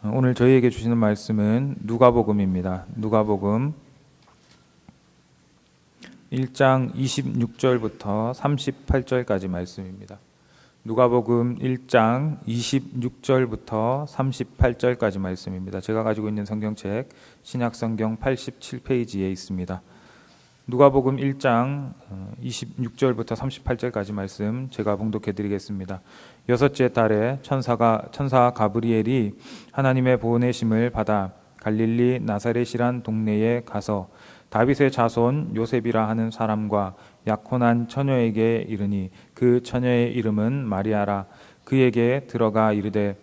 오늘 저희에게 주시는 말씀은 누가복음입니다. 누가복음 1장 26절부터 38절까지 말씀입니다. 누가복음 1장 26절부터 38절까지 말씀입니다. 제가 가지고 있는 성경책 신약성경 87페이지에 있습니다. 누가복음 1장 26절부터 38절까지 말씀 제가 봉독해 드리겠습니다. 여섯째 달에 천사 가브리엘이 하나님의 보내심을 받아 갈릴리 나사렛이란 동네에 가서 다윗의 자손 요셉이라 하는 사람과 약혼한 처녀에게 이르니 그 처녀의 이름은 마리아라. 그에게 들어가 이르되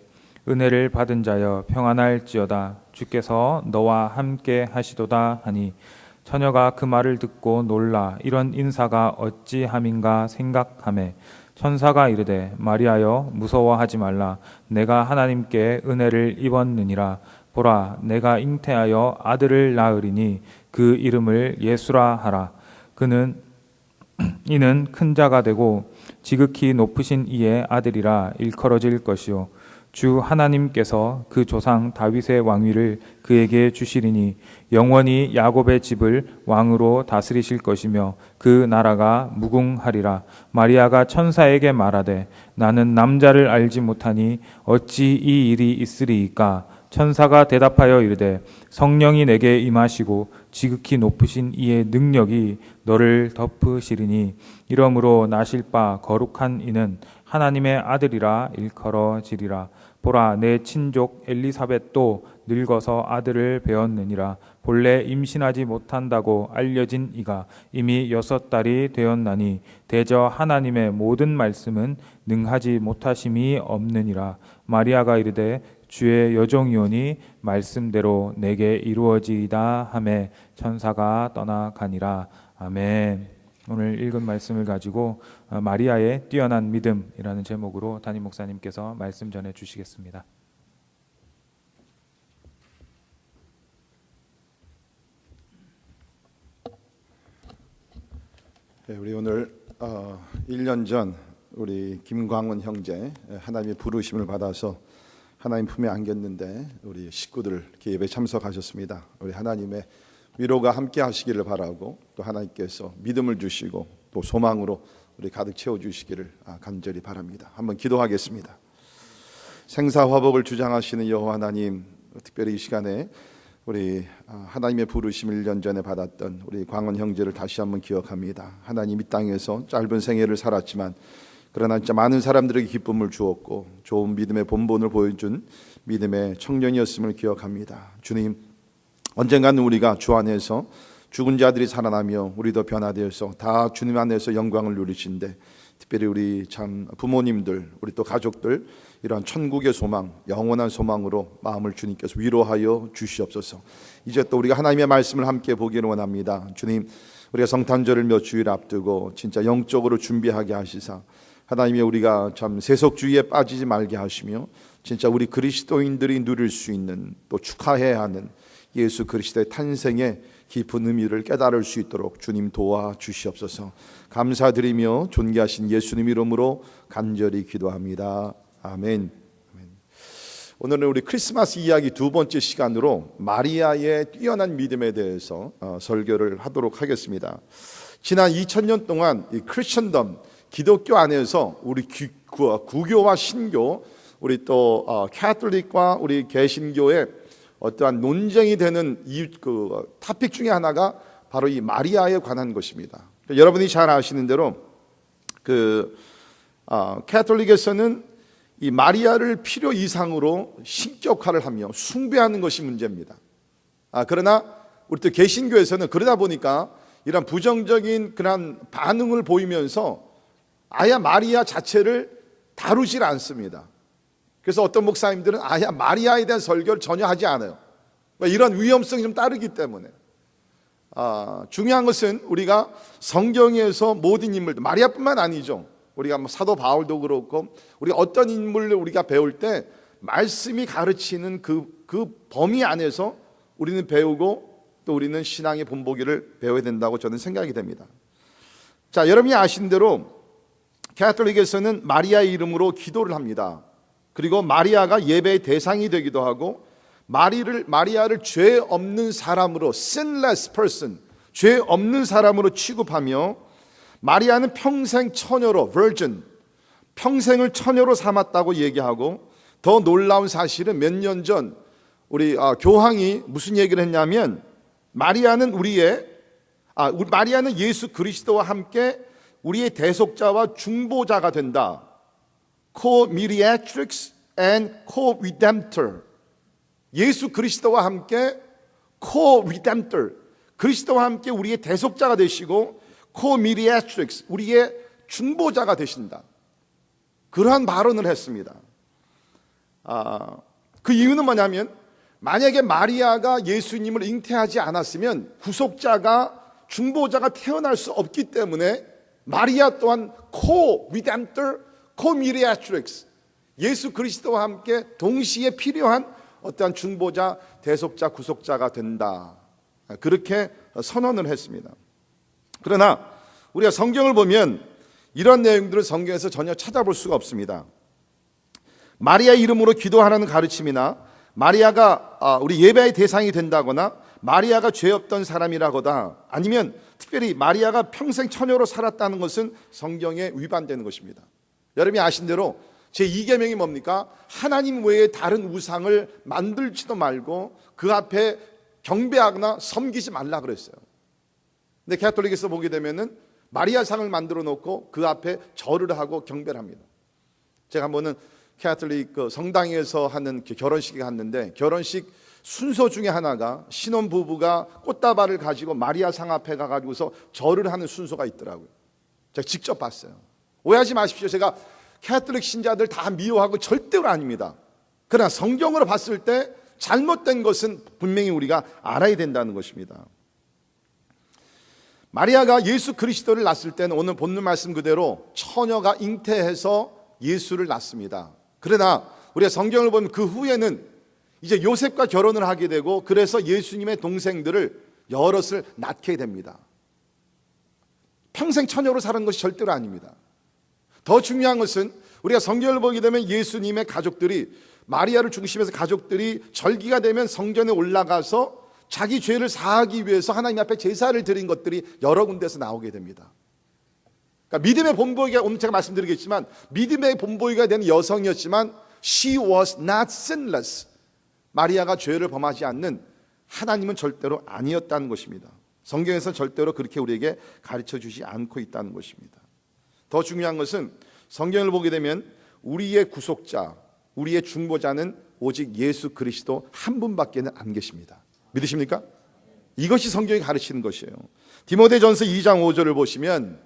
은혜를 받은 자여 평안할지어다. 주께서 너와 함께 하시도다 하니 처녀가 그 말을 듣고 놀라 이런 인사가 어찌함인가 생각하매 천사가 이르되 마리아여 무서워하지 말라. 내가 하나님께 은혜를 입었느니라. 보라 내가 잉태하여 아들을 낳으리니 그 이름을 예수라 하라. 이는 큰 자가 되고 지극히 높으신 이의 아들이라 일컬어질 것이요 주 하나님께서 그 조상 다윗의 왕위를 그에게 주시리니 영원히 야곱의 집을 왕으로 다스리실 것이며 그 나라가 무궁하리라. 마리아가 천사에게 말하되 나는 남자를 알지 못하니 어찌 이 일이 있으리이까. 천사가 대답하여 이르되 성령이 내게 임하시고 지극히 높으신 이의 능력이 너를 덮으시리니 이러므로 나실 바 거룩한 이는 하나님의 아들이라 일컬어지리라. 보라 내 친족 엘리사벳도 늙어서 아들을 배었느니라. 본래 임신하지 못한다고 알려진 이가 이미 6달이 되었나니 대저 하나님의 모든 말씀은 능하지 못하심이 없느니라. 마리아가 이르되 주의 여종이오니 말씀대로 내게 이루어지이다 하매 천사가 떠나가니라. 아멘. 오늘 읽은 말씀을 가지고 마리아의 뛰어난 믿음이라는 제목으로 담임 목사님께서 말씀 전해 주시겠습니다. 네, 우리 오늘 1년 전 우리 김광훈 형제 하나님의 부르심을 받아서 하나님 품에 안겼는데 우리 식구들 이렇게 예배 참석하셨습니다. 우리 하나님의 위로가 함께 하시기를 바라고 또 하나님께서 믿음을 주시고 또 소망으로 우리 가득 채워주시기를 간절히 바랍니다. 한번 기도하겠습니다. 생사화복을 주장하시는 여호와 하나님, 특별히 이 시간에 우리 하나님의 부르심을 1년 전에 받았던 우리 광원 형제를 다시 한번 기억합니다. 하나님 이 땅에서 짧은 생애를 살았지만 그러나 진짜 많은 사람들에게 기쁨을 주었고 좋은 믿음의 본본을 보여준 믿음의 청년이었음을 기억합니다. 주님, 언젠가는 우리가 주 안에서 죽은 자들이 살아나며 우리도 변화되어서 다 주님 안에서 영광을 누리신데 특별히 우리 참 부모님들 우리 또 가족들 이러한 천국의 소망 영원한 소망으로 마음을 주님께서 위로하여 주시옵소서. 이제 또 우리가 하나님의 말씀을 함께 보기를 원합니다. 주님, 우리가 성탄절을 몇 주일 앞두고 진짜 영적으로 준비하게 하시사 하나님이 우리가 참 세속주의에 빠지지 말게 하시며 진짜 우리 그리스도인들이 누릴 수 있는 또 축하해야 하는 예수 그리스도의 탄생의 깊은 의미를 깨달을 수 있도록 주님 도와주시옵소서. 감사드리며 존귀하신 예수님 이름으로 간절히 기도합니다. 아멘. 오늘은 우리 크리스마스 이야기 두 번째 시간으로 마리아의 뛰어난 믿음에 대해서 설교를 하도록 하겠습니다. 지난 2000년 동안 이 크리스천덤 기독교 안에서 우리 구교와 신교 우리 또 캐톨릭과 우리 개신교의 어떠한 논쟁이 되는 토픽 중에 하나가 바로 이 마리아에 관한 것입니다. 여러분이 잘 아시는 대로 캐톨릭에서는 이 마리아를 필요 이상으로 신격화를 하며 숭배하는 것이 문제입니다. 그러나 우리 또 개신교에서는 그러다 보니까 이런 부정적인 그런 반응을 보이면서 아예 마리아 자체를 다루질 않습니다. 그래서 어떤 목사님들은 아예 마리아에 대한 설교를 전혀 하지 않아요. 이런 위험성이 좀 따르기 때문에 중요한 것은 우리가 성경에서 모든 인물들 마리아뿐만 아니죠. 우리가 사도 바울도 그렇고 우리가 어떤 인물을 우리가 배울 때 말씀이 가르치는 그 범위 안에서 우리는 배우고 또 우리는 신앙의 본보기를 배워야 된다고 저는 생각이 됩니다. 자, 여러분이 아신 대로 캐톨릭에서는 마리아의 이름으로 기도를 합니다. 그리고 마리아가 예배의 대상이 되기도 하고 마리아를 죄 없는 사람으로, sinless person, 죄 없는 사람으로 취급하며, 마리아는 평생 처녀로, virgin, 평생을 처녀로 삼았다고 얘기하고, 더 놀라운 사실은 몇 년 전 우리 교황이 무슨 얘기를 했냐면, 마리아는 예수 그리스도와 함께 우리의 대속자와 중보자가 된다. Co-mediatrix and co-redemptor. 예수 그리스도와 함께 co-redemptor, 그리스도와 함께 우리의 대속자가 되시고, co-mediatrix, 우리의 중보자가 되신다. 그러한 발언을 했습니다. 그 이유는 뭐냐면, 만약에 마리아가 예수님을 잉태하지 않았으면 구속자가, 중보자가 태어날 수 없기 때문에 마리아 또한 co-redemptor, co-mediatrix, 예수 그리스도와 함께 동시에 필요한 어떠한 중보자, 대속자, 구속자가 된다. 그렇게 선언을 했습니다. 그러나 우리가 성경을 보면 이런 내용들을 성경에서 전혀 찾아볼 수가 없습니다. 마리아 이름으로 기도하라는 가르침이나 마리아가 우리 예배의 대상이 된다거나 마리아가 죄 없던 사람이라거나 아니면 특별히 마리아가 평생 처녀로 살았다는 것은 성경에 위반되는 것입니다. 여러분이 아신 대로 제2계명이 뭡니까? 하나님 외에 다른 우상을 만들지도 말고 그 앞에 경배하거나 섬기지 말라 그랬어요. 근데 가톨릭에서 보게 되면은 마리아상을 만들어 놓고 그 앞에 절을 하고 경배를 합니다. 제가 한번은 가톨릭 성당에서 하는 결혼식에 갔는데, 결혼식 순서 중에 하나가 신혼부부가 꽃다발을 가지고 마리아상 앞에 가가지고서 절을 하는 순서가 있더라고요. 제가 직접 봤어요. 오해하지 마십시오. 제가 가톨릭 신자들 다 미워하고 절대로 아닙니다. 그러나 성경으로 봤을 때 잘못된 것은 분명히 우리가 알아야 된다는 것입니다. 마리아가 예수 그리스도를 낳았을 때는 오늘 본문 말씀 그대로 처녀가 잉태해서 예수를 낳습니다. 그러나 우리가 성경을 보면 그 후에는 이제 요셉과 결혼을 하게 되고, 그래서 예수님의 동생들을 여럿을 낳게 됩니다. 평생 처녀로 사는 것이 절대로 아닙니다. 더 중요한 것은 우리가 성경을 보게 되면 예수님의 가족들이, 마리아를 중심해서 가족들이 절기가 되면 성전에 올라가서 자기 죄를 사하기 위해서 하나님 앞에 제사를 드린 것들이 여러 군데서 나오게 됩니다. 그러니까 믿음의 본보기가, 오늘 제가 말씀드리겠지만 믿음의 본보기가 되는 여성이었지만 she was not sinless. 마리아가 죄를 범하지 않는, 하나님은 절대로 아니었다는 것입니다. 성경에서 절대로 그렇게 우리에게 가르쳐 주지 않고 있다는 것입니다. 더 중요한 것은 성경을 보게 되면 우리의 구속자, 우리의 중보자는 오직 예수 그리스도 한 분밖에는 안 계십니다. 믿으십니까? 이것이 성경이 가르치는 것이에요. 디모데전서 2장 5절을 보시면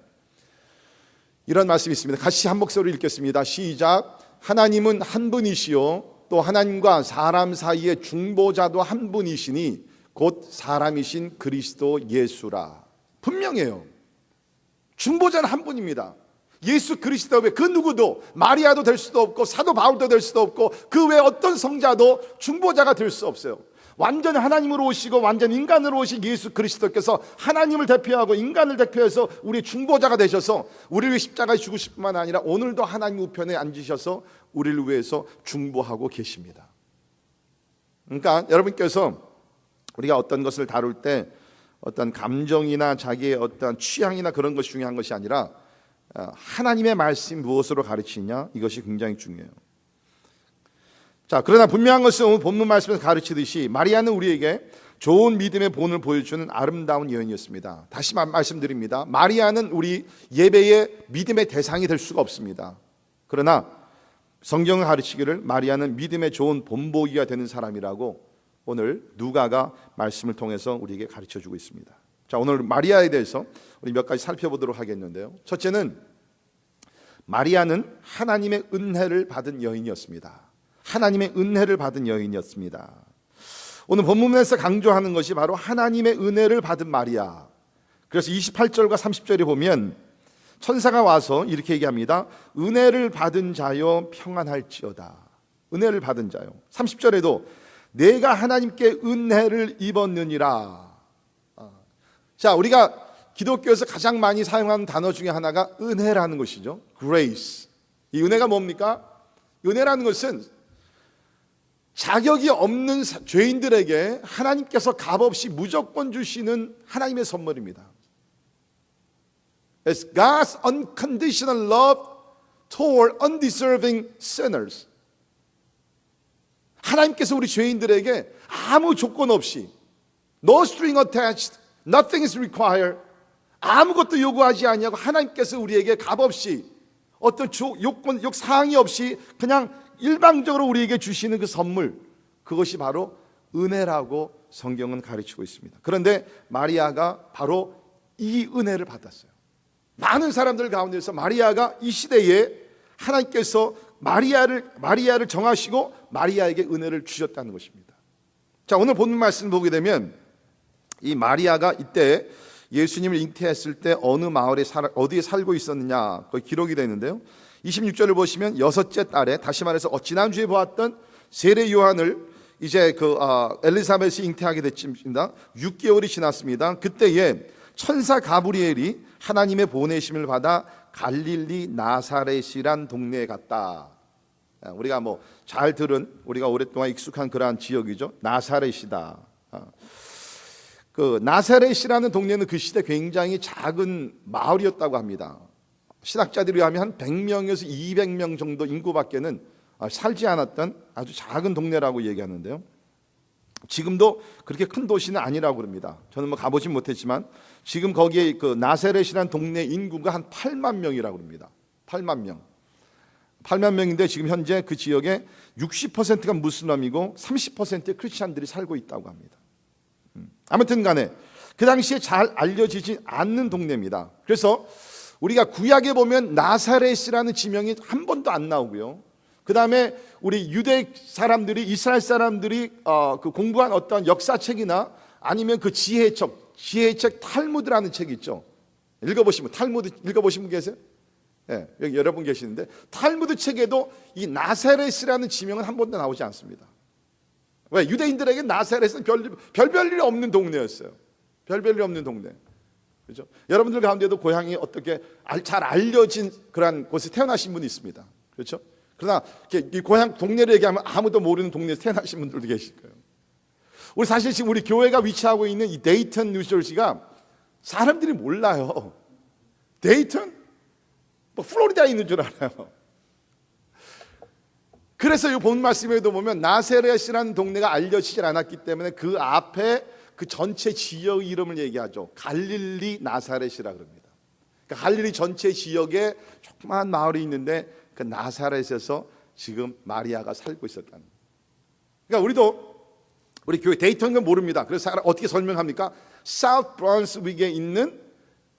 이런 말씀이 있습니다. 같이 한 목소리로 읽겠습니다. 시작. 하나님은 한 분이시요 또 하나님과 사람 사이의 중보자도 한 분이시니 곧 사람이신 그리스도 예수라. 분명해요. 중보자는 한 분입니다. 예수 그리스도 외에 그 누구도, 마리아도 될 수도 없고 사도 바울도 될 수도 없고 그 외에 어떤 성자도 중보자가 될 수 없어요. 완전 하나님으로 오시고 완전 인간으로 오신 예수 그리스도께서 하나님을 대표하고 인간을 대표해서 우리 중보자가 되셔서 우리를 위해 십자가에 죽으실 뿐만 아니라 오늘도 하나님 우편에 앉으셔서 우리를 위해서 중보하고 계십니다. 그러니까 여러분께서 우리가 어떤 것을 다룰 때 어떤 감정이나 자기의 어떤 취향이나 그런 것이 중요한 것이 아니라 하나님의 말씀이 무엇으로 가르치냐, 이것이 굉장히 중요해요. 자, 그러나 분명한 것은 오늘 본문 말씀에서 가르치듯이 마리아는 우리에게 좋은 믿음의 본을 보여주는 아름다운 여인이었습니다. 다시 말씀드립니다. 마리아는 우리 예배의 믿음의 대상이 될 수가 없습니다. 그러나 성경을 가르치기를 마리아는 믿음의 좋은 본보기가 되는 사람이라고 오늘 누가가 말씀을 통해서 우리에게 가르쳐주고 있습니다. 자, 오늘 마리아에 대해서 우리 몇 가지 살펴보도록 하겠는데요. 첫째는 마리아는 하나님의 은혜를 받은 여인이었습니다. 하나님의 은혜를 받은 여인이었습니다. 오늘 본문에서 강조하는 것이 바로 하나님의 은혜를 받은 마리아. 그래서 28절과 30절에 보면 천사가 와서 이렇게 얘기합니다. 은혜를 받은 자여 평안할지어다. 은혜를 받은 자요. 30절에도 내가 하나님께 은혜를 입었느니라. 자, 우리가 기독교에서 가장 많이 사용하는 단어 중에 하나가 은혜라는 것이죠. grace. 이 은혜가 뭡니까? 은혜라는 것은 자격이 없는 죄인들에게 하나님께서 값없이 무조건 주시는 하나님의 선물입니다. It's God's unconditional love toward undeserving sinners. 하나님께서 우리 죄인들에게 아무 조건 없이 no string attached, nothing is required, 아무것도 요구하지 아니하고 하나님께서 우리에게 값없이 어떤 요건, 사항이 없이 그냥 일방적으로 우리에게 주시는 그 선물, 그것이 바로 은혜라고 성경은 가르치고 있습니다. 그런데 마리아가 바로 이 은혜를 받았어요. 많은 사람들 가운데서 마리아가 이 시대에 하나님께서 마리아를 정하시고 마리아에게 은혜를 주셨다는 것입니다. 자, 오늘 본문 말씀 보게 되면 이 마리아가 이때 예수님을 잉태했을 때 어느 마을에 어디에 살고 있었느냐, 거기 기록이 되어 있는데요. 26절을 보시면 여섯째 달에, 다시 말해서 지난주에 보았던 세례 요한을 이제 엘리사벳이 잉태하게 됐습니다. 6개월이 지났습니다. 그때에 천사 가브리엘이 하나님의 보내심을 받아 갈릴리 나사렛이란 동네에 갔다. 우리가 잘 들은, 우리가 오랫동안 익숙한 그러한 지역이죠. 나사렛이다. 그 나사렛이라는 동네는 그 시대 굉장히 작은 마을이었다고 합니다. 신학자들에 의하면 한 100명에서 200명 정도 인구밖에는 살지 않았던 아주 작은 동네라고 얘기하는데요. 지금도 그렇게 큰 도시는 아니라고 그럽니다. 저는 가보진 못했지만 지금 거기에 그 나사렛이라는 동네 인구가 한 8만 명이라고 그럽니다. 8만 명. 8만 명인데 지금 현재 그 지역에 60%가 무슬림이고 30%의 크리스찬들이 살고 있다고 합니다. 아무튼 간에 그 당시에 잘 알려지지 않는 동네입니다. 그래서 우리가 구약에 보면 나사렛이라는 지명이 한 번도 안 나오고요. 그 다음에 우리 유대 사람들이, 이스라엘 사람들이 그 공부한 어떤 역사책이나 아니면 그 지혜책 탈무드라는 책이 있죠. 읽어보시면, 탈무드 읽어보신 분 계세요? 네, 여기 여러분 계시는데 탈무드 책에도 이 나사렛이라는 지명은 한 번도 나오지 않습니다. 왜? 유대인들에게 나사렛은 별일이 없는 동네였어요. 별일이 없는 동네. 그렇죠? 여러분들 가운데도 고향이 어떻게 잘 알려진 그러한 곳에 태어나신 분이 있습니다. 그렇죠? 그러나 이 고향 동네를 얘기하면 아무도 모르는 동네에서 태어나신 분들도 계실 거예요. 우리 사실 지금 우리 교회가 위치하고 있는 이 데이턴, 뉴저지가 사람들이 몰라요. 데이턴? 플로리다에 있는 줄 알아요. 그래서 이 본 말씀에도 보면 나사렛이라는 동네가 알려지질 않았기 때문에 그 앞에 그 전체 지역 이름을 얘기하죠. 갈릴리 나사렛이라 그럽니다. 그러니까 갈릴리 전체 지역에 조그마한 마을이 있는데 그 나사렛에서 지금 마리아가 살고 있었다는. 그러니까 우리 교회 데이턴은 모릅니다. 그래서 어떻게 설명합니까? 사우스 브런스윅에 있는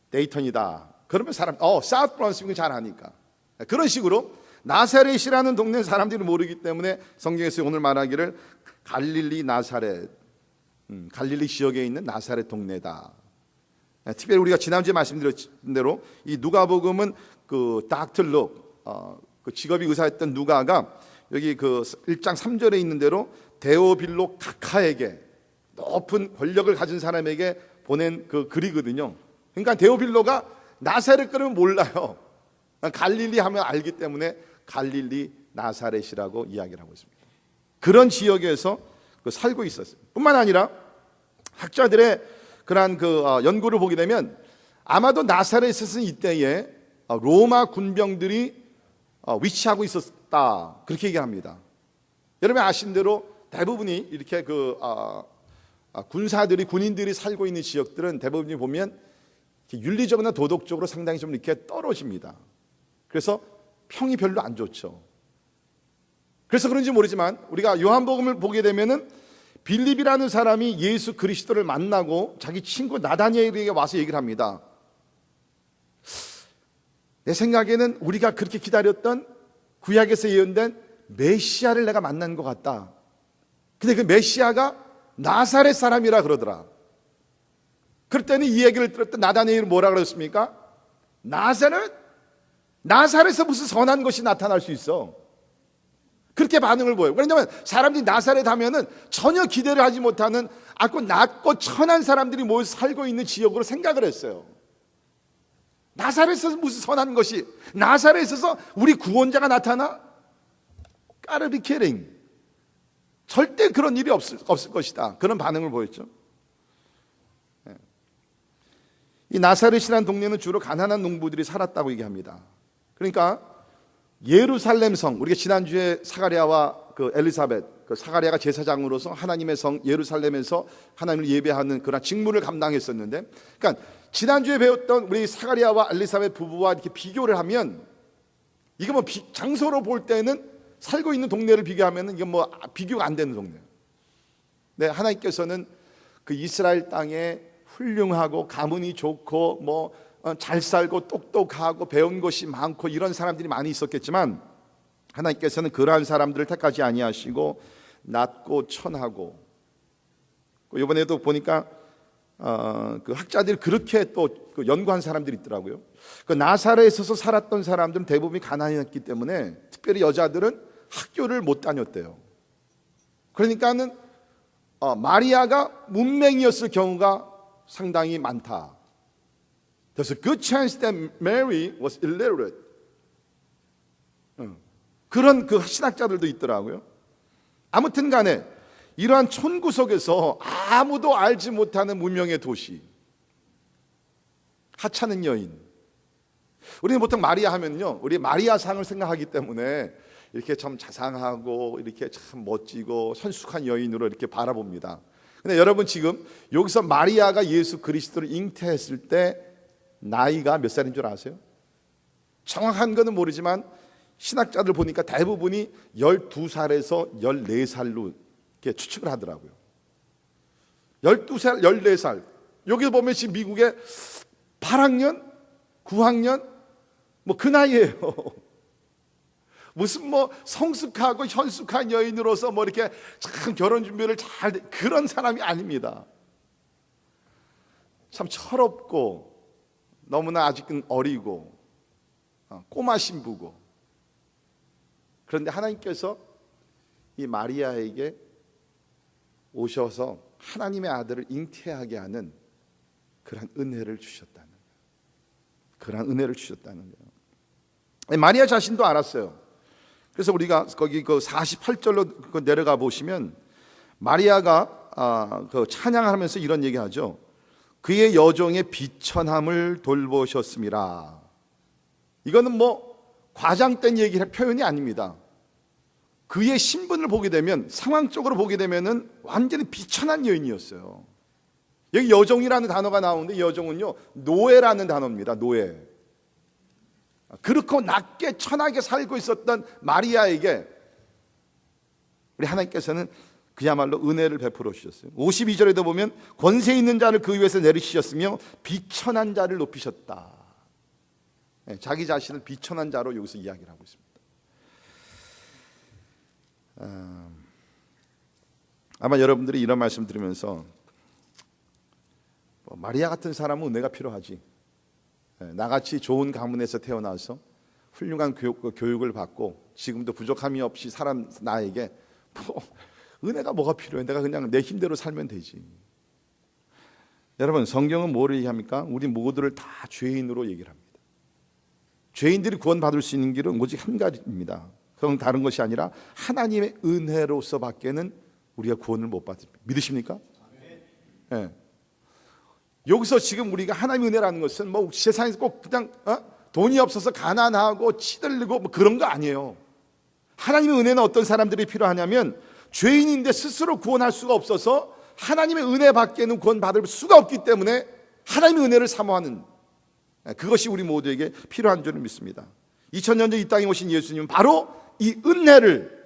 데이턴이다. 그러면 사우스 브런스윅은 잘 아니까. 그런 식으로 나사렛이라는 동네 사람들이 모르기 때문에 성경에서 오늘 말하기를 갈릴리 나사렛, 갈릴리 지역에 있는 나사렛 동네다. 특별히 우리가 지난주에 말씀드렸던 대로 이 누가복음은 그 닥터 룩, 그 직업이 의사였던 누가가 여기 그 1장 3절에 있는 대로 데오빌로 각하에게, 높은 권력을 가진 사람에게 보낸 그 글이거든요. 그러니까 데오빌로가 나사렛 그러면 몰라요. 갈릴리 하면 알기 때문에 갈릴리 나사렛이라고 이야기를 하고 있습니다. 그런 지역에서 살고 있었어요. 뿐만 아니라 학자들의 그러한 연구를 보게 되면 아마도 나사렛에서는 이때에 로마 군병들이 위치하고 있었다, 그렇게 얘기합니다. 여러분 아시는 대로 대부분이 이렇게 군인들이 살고 있는 지역들은 대부분이 보면 윤리적이나 도덕적으로 상당히 좀 이렇게 떨어집니다. 그래서 평이 별로 안 좋죠. 그래서 그런지 모르지만 우리가 요한복음을 보게 되면은 빌립이라는 사람이 예수 그리스도를 만나고 자기 친구 나다니엘에게 와서 얘기를 합니다. 내 생각에는 우리가 그렇게 기다렸던 구약에서 예언된 메시아를 내가 만난 것 같다. 근데 그 메시아가 나사렛 사람이라 그러더라. 그럴 이 얘기를 들었던 나다니엘은 뭐라 그랬습니까? 나사렛에서 무슨 선한 것이 나타날 수 있어? 그렇게 반응을 보여요. 왜냐하면 사람들이 나사렛 하면은 전혀 기대를 하지 못하는 낮고 천한 사람들이 모여서 살고 있는 지역으로 생각을 했어요. 나사렛에서 무슨 선한 것이, 나사렛에서 우리 구원자가 나타나? 까르비 캐링. 절대 그런 일이 없을 것이다. 그런 반응을 보였죠. 이 나사렛이라는 동네는 주로 가난한 농부들이 살았다고 얘기합니다. 그러니까 예루살렘 성, 우리가 지난주에 사가랴와 그 엘리사벳, 그 사가랴가 제사장으로서 하나님의 성 예루살렘에서 하나님을 예배하는 그런 직무를 감당했었는데, 그러니까 지난주에 배웠던 우리 사가랴와 엘리사벳 부부와 이렇게 비교를 하면, 이거 뭐 장소로 볼 때는 살고 있는 동네를 비교하면 이게 뭐 비교가 안 되는 동네예요. 네, 하나님께서는 그 이스라엘 땅에 훌륭하고 가문이 좋고 뭐 잘 살고 똑똑하고 배운 것이 많고 이런 사람들이 많이 있었겠지만, 하나님께서는 그러한 사람들을 택하지 아니하시고 낮고 천하고, 이번에도 보니까 그 학자들이 그렇게 또 그 연구한 사람들이 있더라고요. 그 나사렛에서 살았던 사람들은 대부분이 가난했기 때문에 특별히 여자들은 학교를 못 다녔대요. 그러니까는 마리아가 문맹이었을 경우가 상당히 많다. There's a good chance that Mary was illiterate. 그런 그 신학자들도 있더라고요. 아무튼 간에 이러한 촌구석에서 아무도 알지 못하는 문명의 도시, 하찮은 여인. 우리는 보통 마리아 하면요, 우리 마리아상을 생각하기 때문에 이렇게 참 자상하고 이렇게 참 멋지고 선숙한 여인으로 이렇게 바라봅니다. 근데 여러분, 지금 여기서 마리아가 예수 그리스도를 잉태했을 때 나이가 몇 살인 줄 아세요? 정확한 거는 모르지만 신학자들 보니까 대부분이 12살에서 14살로 이렇게 추측을 하더라고요. 12살, 14살. 여기 보면 지금 미국에 8학년, 9학년 뭐 그 나이예요. 무슨 뭐 성숙하고 현숙한 여인으로서 뭐 이렇게 참 결혼 준비를 잘 그런 사람이 아닙니다. 참 철없고 너무나 아직은 어리고 꼬마 신부고. 그런데 하나님께서 이 마리아에게 오셔서 하나님의 아들을 잉태하게 하는 그런 은혜를 주셨다는 거예요. 그런 은혜를 주셨다는 거예요. 마리아 자신도 알았어요. 그래서 우리가 거기 그 48절로 내려가 보시면 마리아가 그 찬양하면서 이런 얘기하죠. 그의 여종의 비천함을 돌보셨습니다. 이거는 뭐 과장된 표현이 아닙니다. 그의 신분을 보게 되면, 상황적으로 보게 되면은 완전히 비천한 여인이었어요. 여기 여종이라는 단어가 나오는데, 여종은요 노예라는 단어입니다. 노예. 그렇고 낮게 천하게 살고 있었던 마리아에게 우리 하나님께서는 그야말로 은혜를 베풀어 주셨어요. 52절에도 보면 권세 있는 자를 그 위에서 내리시셨으며 비천한 자를 높이셨다. 자기 자신을 비천한 자로 여기서 이야기를 하고 있습니다. 아마 여러분들이 이런 말씀 들으면서 마리아 같은 사람은 은혜가 필요하지, 나같이 좋은 가문에서 태어나서 훌륭한 교육을 받고 지금도 부족함이 없이 살아난 나에게 은혜가 뭐가 필요해? 내가 그냥 내 힘대로 살면 되지. 여러분, 성경은 뭐를 얘기합니까? 우리 모두를 다 죄인으로 얘기를 합니다. 죄인들이 구원받을 수 있는 길은 오직 한 가지입니다. 그건 다른 것이 아니라 하나님의 은혜로서 밖에는 우리가 구원을 못 받습니다. 믿으십니까? 네. 여기서 지금 우리가 하나님의 은혜라는 것은 뭐 세상에서 꼭 그냥 돈이 없어서 가난하고 치들리고 뭐 그런 거 아니에요. 하나님의 은혜는 어떤 사람들이 필요하냐면, 죄인인데 스스로 구원할 수가 없어서 하나님의 은혜 밖에는 구원받을 수가 없기 때문에 하나님의 은혜를 사모하는, 그것이 우리 모두에게 필요한 줄을 믿습니다. 2000년 전 이 땅에 오신 예수님은 바로 이 은혜를,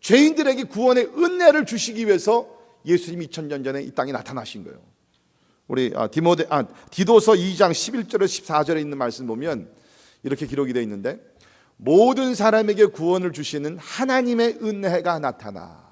죄인들에게 구원의 은혜를 주시기 위해서 예수님이 2000년 전에 이 땅에 나타나신 거예요. 우리 디도서 2장 11절에서 14절에 있는 말씀 보면 이렇게 기록이 되어 있는데, 모든 사람에게 구원을 주시는 하나님의 은혜가 나타나.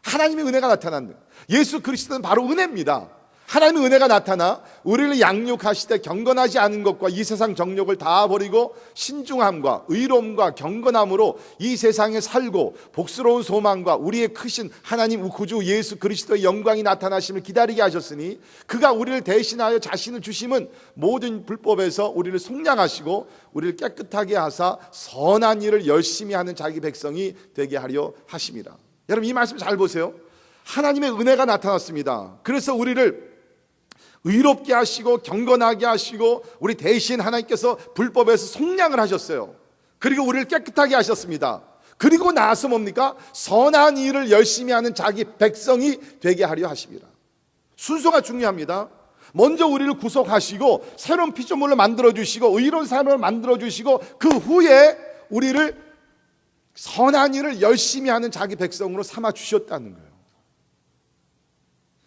하나님의 은혜가 나타난다. 예수 그리스도는 바로 은혜입니다. 하나님의 은혜가 나타나 우리를 양육하시되 경건하지 않은 것과 이 세상 정욕을 다 버리고 신중함과 의로움과 경건함으로 이 세상에 살고 복스러운 소망과 우리의 크신 하나님 구주 예수 그리스도의 영광이 나타나심을 기다리게 하셨으니, 그가 우리를 대신하여 자신을 주심은 모든 불법에서 우리를 속량하시고 우리를 깨끗하게 하사 선한 일을 열심히 하는 자기 백성이 되게 하려 하심이라. 여러분 이 말씀 잘 보세요. 하나님의 은혜가 나타났습니다. 그래서 우리를 의롭게 하시고 경건하게 하시고 우리 대신 하나님께서 불법에서 속량을 하셨어요. 그리고 우리를 깨끗하게 하셨습니다. 그리고 나서 뭡니까? 선한 일을 열심히 하는 자기 백성이 되게 하려 하십니다. 순서가 중요합니다. 먼저 우리를 구속하시고 새로운 피조물을 만들어주시고 의로운 삶을 만들어주시고 그 후에 우리를 선한 일을 열심히 하는 자기 백성으로 삼아주셨다는 거예요.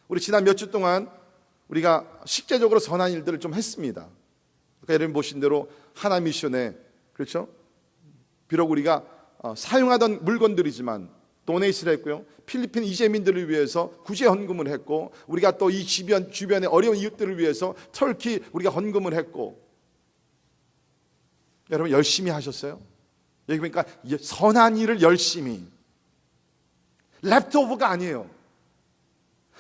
우리 지난 몇 주 동안 우리가 실제적으로 선한 일들을 좀 했습니다. 그러니까 여러분 보신 대로 하나 미션에, 그렇죠? 비록 우리가 사용하던 물건들이지만 도네이트를 했고요. 필리핀 이재민들을 위해서 구제 헌금을 했고, 우리가 또 이 주변의 어려운 이웃들을 위해서 터키 우리가 헌금을 했고. 여러분 열심히 하셨어요? 여기 보니까 선한 일을 열심히, 랩트오버가 아니에요.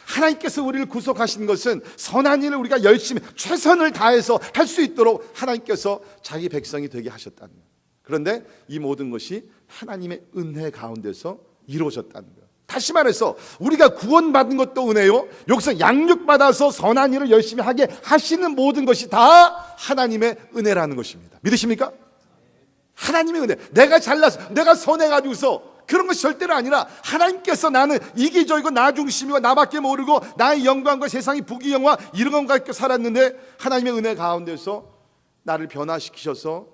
하나님께서 우리를 구속하신 것은 선한 일을 우리가 열심히 최선을 다해서 할 수 있도록 하나님께서 자기 백성이 되게 하셨다는 거예요. 그런데 이 모든 것이 하나님의 은혜 가운데서 이루어졌다는 거예요. 다시 말해서 우리가 구원받은 것도 은혜요, 여기서 양육받아서 선한 일을 열심히 하게 하시는 모든 것이 다 하나님의 은혜라는 것입니다. 믿으십니까? 하나님의 은혜. 내가 잘나서 내가 선해가지고서 그런 것이 절대로 아니라 하나님께서 나는 이기적이고 나 중심이고 나밖에 모르고 나의 영광과 세상의 부귀영화 이런 것과 함께 살았는데 하나님의 은혜 가운데서 나를 변화시키셔서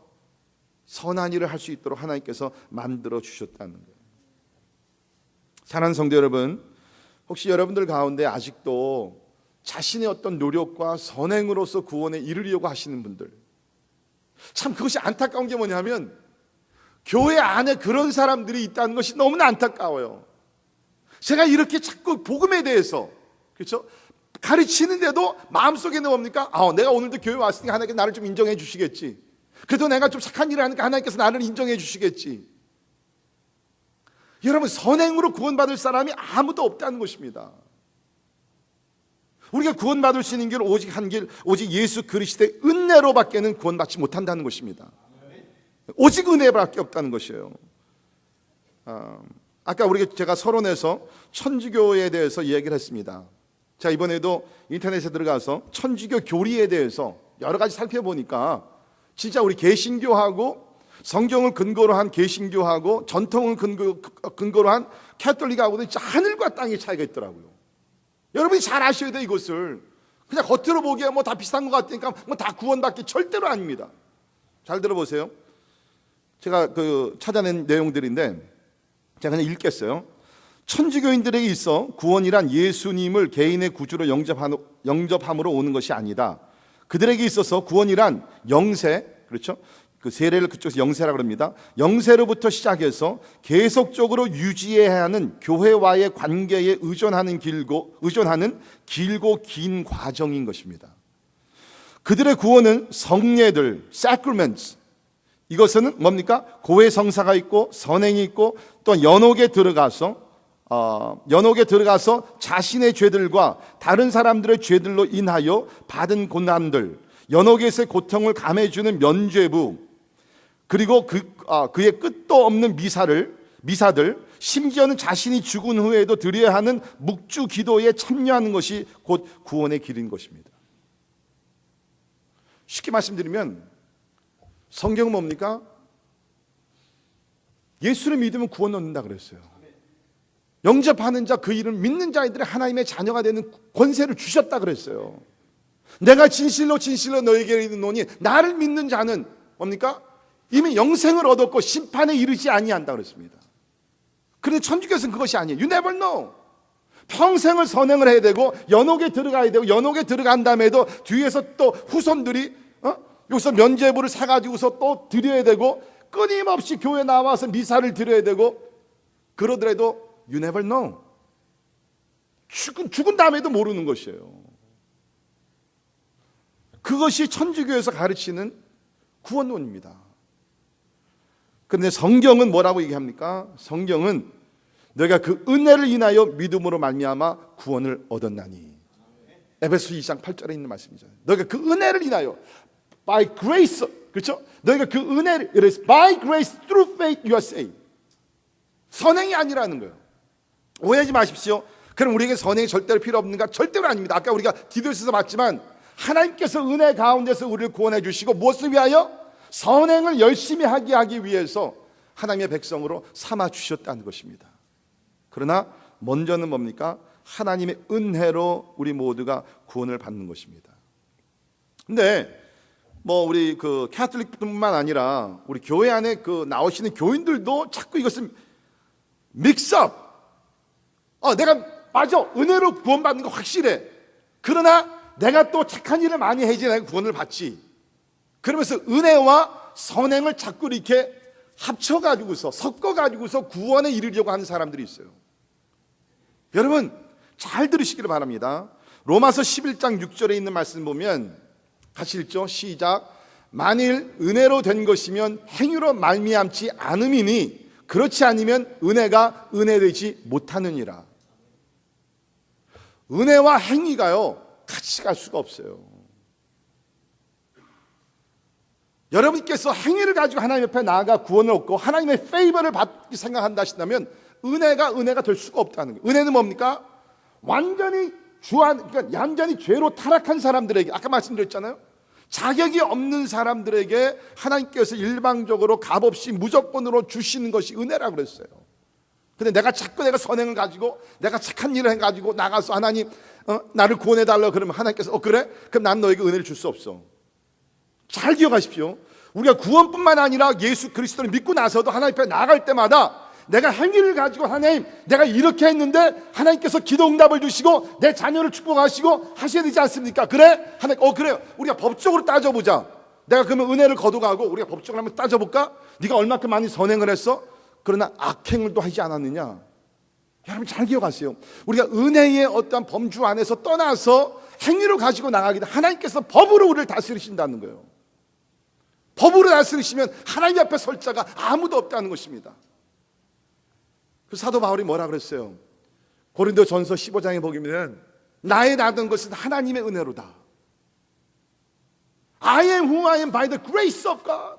선한 일을 할 수 있도록 하나님께서 만들어 주셨다는 거예요. 사랑하는 성도 여러분, 혹시 여러분들 가운데 아직도 자신의 어떤 노력과 선행으로서 구원에 이르려고 하시는 분들, 참 그것이 안타까운 게 뭐냐면 교회 안에 그런 사람들이 있다는 것이 너무나 안타까워요. 제가 이렇게 자꾸 복음에 대해서, 그렇죠? 가르치는데도 마음속에는 뭡니까? 내가 오늘도 교회 왔으니까 하나님께서 나를 좀 인정해 주시겠지. 그래도 내가 좀 착한 일을 하니까 하나님께서 나를 인정해 주시겠지. 여러분, 선행으로 구원받을 사람이 아무도 없다는 것입니다. 우리가 구원받을 수 있는 길 오직 한 길, 오직 예수 그리스도의 은혜로밖에는 구원받지 못한다는 것입니다. 오직 은혜밖에 없다는 것이에요. 아까 제가 서론에서 천주교에 대해서 이야기를 했습니다. 자, 이번에도 인터넷에 들어가서 천주교 교리에 대해서 여러 가지 살펴보니까 진짜 우리 개신교하고 성경을 근거로 한 개신교하고 전통을 근거로 한 캐톨릭하고도 진짜 하늘과 땅의 차이가 있더라고요. 여러분이 잘 아셔야 돼요. 이것을 그냥 겉으로 보기에 뭐 다 비슷한 것 같으니까 뭐 다 구원받기 절대로 아닙니다. 잘 들어보세요. 제가 찾아낸 내용들인데 제가 그냥 읽겠어요. 천주교인들에게 있어 구원이란 예수님을 개인의 구주로 영접함으로 오는 것이 아니다. 그들에게 있어서 구원이란 영세, 그렇죠? 그 세례를 그쪽에서 영세라고 합니다. 영세로부터 시작해서 계속적으로 유지해야 하는 교회와의 관계에 의존하는 길고 긴 과정인 것입니다. 그들의 구원은 성례들, sacraments, 이것은 뭡니까? 고해 성사가 있고 선행이 있고 또 연옥에 들어가서 자신의 죄들과 다른 사람들의 죄들로 인하여 받은 고난들, 연옥에서의 고통을 감해주는 면죄부, 그리고 그의 끝도 없는 미사들, 심지어는 자신이 죽은 후에도 드려야 하는 묵주 기도에 참여하는 것이 곧 구원의 길인 것입니다. 쉽게 말씀드리면 성경은 뭡니까? 예수를 믿으면 구원 얻는다 그랬어요. 영접하는 자, 그 이름 믿는 자들이 하나님의 자녀가 되는 권세를 주셨다 그랬어요. 내가 진실로 너에게 이르노니 나를 믿는 자는 뭡니까? 이미 영생을 얻었고 심판에 이르지 아니한다 그랬습니다. 그런데 천주교에서는 그것이 아니에요. You never know. 평생을 선행을 해야 되고 연옥에 들어가야 되고 연옥에 들어간 다음에도 뒤에서 또 후손들이 여기서 면죄부를 사가지고서 또 드려야 되고 끊임없이 교회 나와서 미사를 드려야 되고 그러더라도 you never know. 죽은 다음에도 모르는 것이에요. 그것이 천주교에서 가르치는 구원론입니다. 그런데 성경은 뭐라고 얘기합니까? 성경은 너희가 그 은혜를 인하여 믿음으로 말미암아 구원을 얻었나니. 에베소 2장 8절에 있는 말씀이죠. 너희가 그 은혜를 인하여 by grace, 그렇죠? 너희가 그 은혜를, it is by grace through faith you are saved. 선행이 아니라는 거예요. 오해하지 마십시오. 그럼 우리에게 선행이 절대로 필요 없는가? 절대로 아닙니다. 아까 우리가 디도스에서 봤지만 하나님께서 은혜 가운데서 우리를 구원해 주시고 무엇을 위하여? 선행을 열심히 하기 위해서 하나님의 백성으로 삼아 주셨다는 것입니다. 그러나 먼저는 뭡니까? 하나님의 은혜로 우리 모두가 구원을 받는 것입니다. 근데 우리 그 캐톨릭뿐만 아니라 우리 교회 안에 나오시는 교인들도 자꾸 이것을 믹스업. 내가 맞아, 은혜로 구원받는 거 확실해. 그러나 내가 또 착한 일을 많이 해야지 내가 구원을 받지. 그러면서 은혜와 선행을 자꾸 이렇게 합쳐가지고서 섞어가지고서 구원에 이르려고 하는 사람들이 있어요. 여러분 잘 들으시기를 바랍니다. 로마서 11장 6절에 있는 말씀 보면 같이 읽죠. 시작. 만일 은혜로 된 것이면 행위로 말미암지 않음이니 그렇지 아니면 은혜가 은혜되지 못하느니라. 은혜와 행위가요 같이 갈 수가 없어요. 여러분께서 행위를 가지고 하나님 옆에 나아가 구원을 얻고 하나님의 페이버를 받기 생각한다 하신다면 은혜가 될 수가 없다는 거예요. 은혜는 뭡니까? 완전히 그러니까 완전히 죄로 타락한 사람들에게, 아까 말씀드렸잖아요. 자격이 없는 사람들에게 하나님께서 일방적으로 값없이 무조건으로 주시는 것이 은혜라고 그랬어요. 근데 내가 선행을 가지고 내가 착한 일을 해가지고 나가서 하나님 나를 구원해달라고 그러면 하나님께서 그래? 그럼 난 너에게 은혜를 줄 수 없어. 잘 기억하십시오. 우리가 구원뿐만 아니라 예수 그리스도를 믿고 나서도 하나님 앞에 나아갈 때마다 내가 행위를 가지고 하나님 내가 이렇게 했는데 하나님께서 기도 응답을 주시고 내 자녀를 축복하시고 하셔야 되지 않습니까? 그래? 하나님 그래요. 우리가 법적으로 따져보자. 내가 그러면 은혜를 거둬가고 우리가 법적으로 한번 따져볼까? 네가 얼마큼 많이 선행을 했어? 그러나 악행을 또 하지 않았느냐? 여러분 잘 기억하세요. 우리가 은혜의 어떠한 범주 안에서 떠나서 행위를 가지고 나가기 때문에 하나님께서 법으로 우리를 다스리신다는 거예요. 법으로 다스리시면 하나님 앞에 설 자가 아무도 없다는 것입니다. 그 사도 바울이 뭐라 그랬어요? 고린도전서 15장에 보면 나의 나던 것은 하나님의 은혜로다. I am who I am by the grace of God.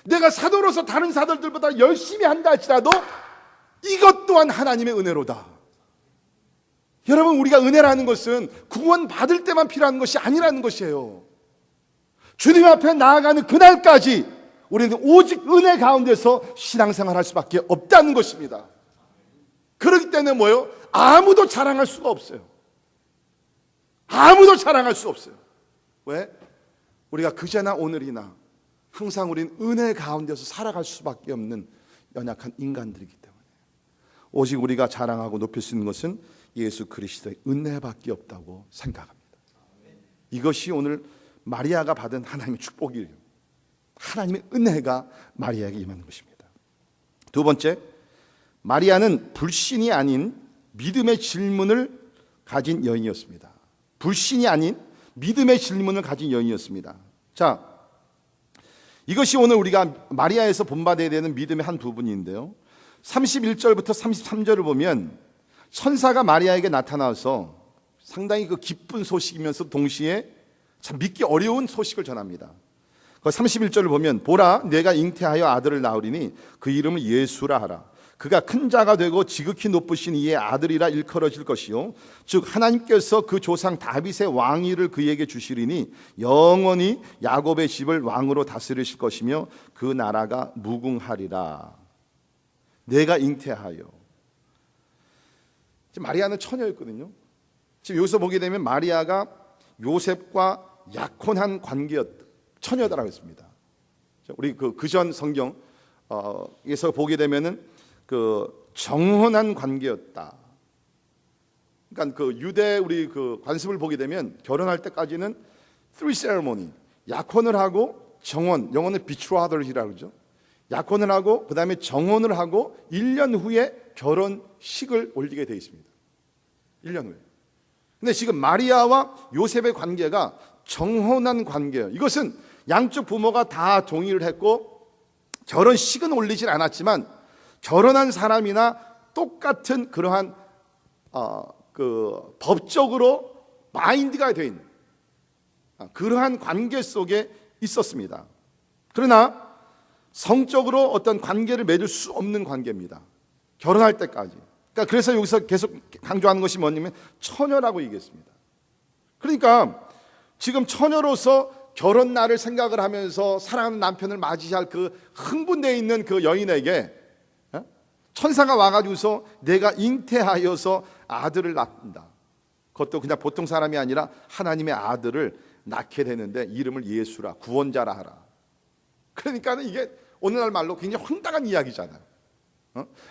내가 사도로서 다른 사도들보다 열심히 한다 할지라도 이것 또한 하나님의 은혜로다. 여러분 우리가 은혜라는 것은 구원 받을 때만 필요한 것이 아니라는 것이에요. 주님 앞에 나아가는 그날까지 우리는 오직 은혜 가운데서 신앙생활 할 수밖에 없다는 것입니다. 그렇기 때문에 뭐예요? 아무도 자랑할 수가 없어요. 아무도 자랑할 수 없어요. 왜? 우리가 그제나 오늘이나 항상 우리는 은혜 가운데서 살아갈 수밖에 없는 연약한 인간들이기 때문에 오직 우리가 자랑하고 높일 수 있는 것은 예수 그리스도의 은혜밖에 없다고 생각합니다. 이것이 오늘 마리아가 받은 하나님의 축복이에요. 하나님의 은혜가 마리아에게 임하는 것입니다. 두 번째, 마리아는 불신이 아닌 믿음의 질문을 가진 여인이었습니다. 불신이 아닌 믿음의 질문을 가진 여인이었습니다. 자, 이것이 오늘 우리가 마리아에서 본받아야 되는 믿음의 한 부분인데요. 31절부터 33절을 보면 천사가 마리아에게 나타나서 상당히 기쁜 소식이면서 동시에 참 믿기 어려운 소식을 전합니다. 31절을 보면 보라 내가 잉태하여 아들을 낳으리니 그 이름을 예수라 하라. 그가 큰 자가 되고 지극히 높으신 이의 아들이라 일컬어질 것이요 즉 하나님께서 그 조상 다윗의 왕위를 그에게 주시리니 영원히 야곱의 집을 왕으로 다스리실 것이며 그 나라가 무궁하리라. 내가 잉태하여. 지금 마리아는 처녀였거든요. 지금 여기서 보게 되면 마리아가 요셉과 약혼한 관계였다. 처녀다라고 했습니다. 우리 그전 성경에서 보게 되면은 정혼한 관계였다. 그러니까 유대 우리 관습을 보게 되면 결혼할 때까지는 three ceremony, 약혼을 하고 정혼, 영어는 betrothed이라고 그러죠. 약혼을 하고 그 다음에 정혼을 하고 1년 후에 결혼식을 올리게 되어 있습니다. 1년 후에. 근데 지금 마리아와 요셉의 관계가 정혼한 관계예요. 이것은 양쪽 부모가 다 동의를 했고 결혼식은 올리진 않았지만 결혼한 사람이나 똑같은 그러한 법적으로 마인드가 된 그러한 관계 속에 있었습니다. 그러나 성적으로 어떤 관계를 맺을 수 없는 관계입니다. 결혼할 때까지. 그러니까 그래서 여기서 계속 강조하는 것이 뭐냐면 처녀라고 얘기했습니다. 그러니까 지금 처녀로서 결혼 날을 생각을 하면서 사랑하는 남편을 맞이할 그 흥분되어 있는 그 여인에게 천사가 와가지고서 내가 잉태하여서 아들을 낳는다. 그것도 그냥 보통 사람이 아니라 하나님의 아들을 낳게 되는데 이름을 예수라, 구원자라 하라. 그러니까 이게 오늘날 말로 굉장히 황당한 이야기잖아요.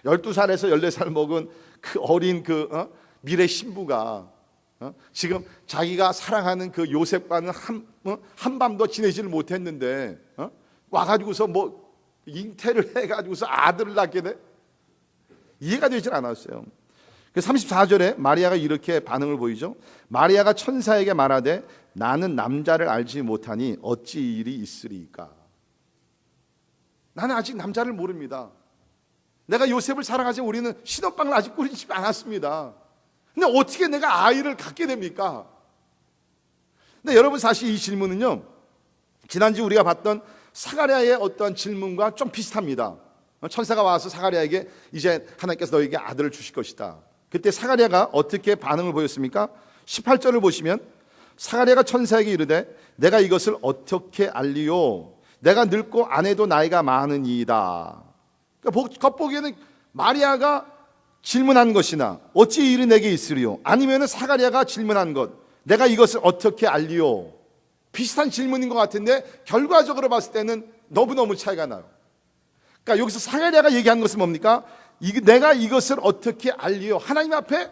12살에서 14살 먹은 그 어린 미래 신부가 지금 자기가 사랑하는 그 요셉과는 한밤도 지내지를 못했는데 와가지고서 뭐 잉태를 해가지고서 아들을 낳게 돼? 이해가 되질 않았어요. 34절에 마리아가 이렇게 반응을 보이죠. 마리아가 천사에게 말하되 나는 남자를 알지 못하니 어찌 일이 있으리까. 나는 아직 남자를 모릅니다. 내가 요셉을 사랑하지만 우리는 신혼방을 아직 꾸리지 않았습니다. 근데 어떻게 내가 아이를 갖게 됩니까? 근데 여러분 사실 이 질문은요, 지난주 우리가 봤던 사가랴의 어떤 질문과 좀 비슷합니다. 천사가 와서 사가랴에게 이제 하나님께서 너에게 아들을 주실 것이다. 그때 사가랴가 어떻게 반응을 보였습니까? 18절을 보시면 사가랴가 천사에게 이르되 내가 이것을 어떻게 알리요? 내가 늙고 아내도 나이가 많으니이다. 그러니까 겉보기에는 마리아가 질문한 것이나 어찌 일이 내게 있으리요? 아니면 사가랴가 질문한 것, 내가 이것을 어떻게 알리요? 비슷한 질문인 것 같은데 결과적으로 봤을 때는 너무너무 차이가 나요. 그러니까 여기서 사가랴가 얘기한 것은 뭡니까? 내가 이것을 어떻게 알리요? 하나님 앞에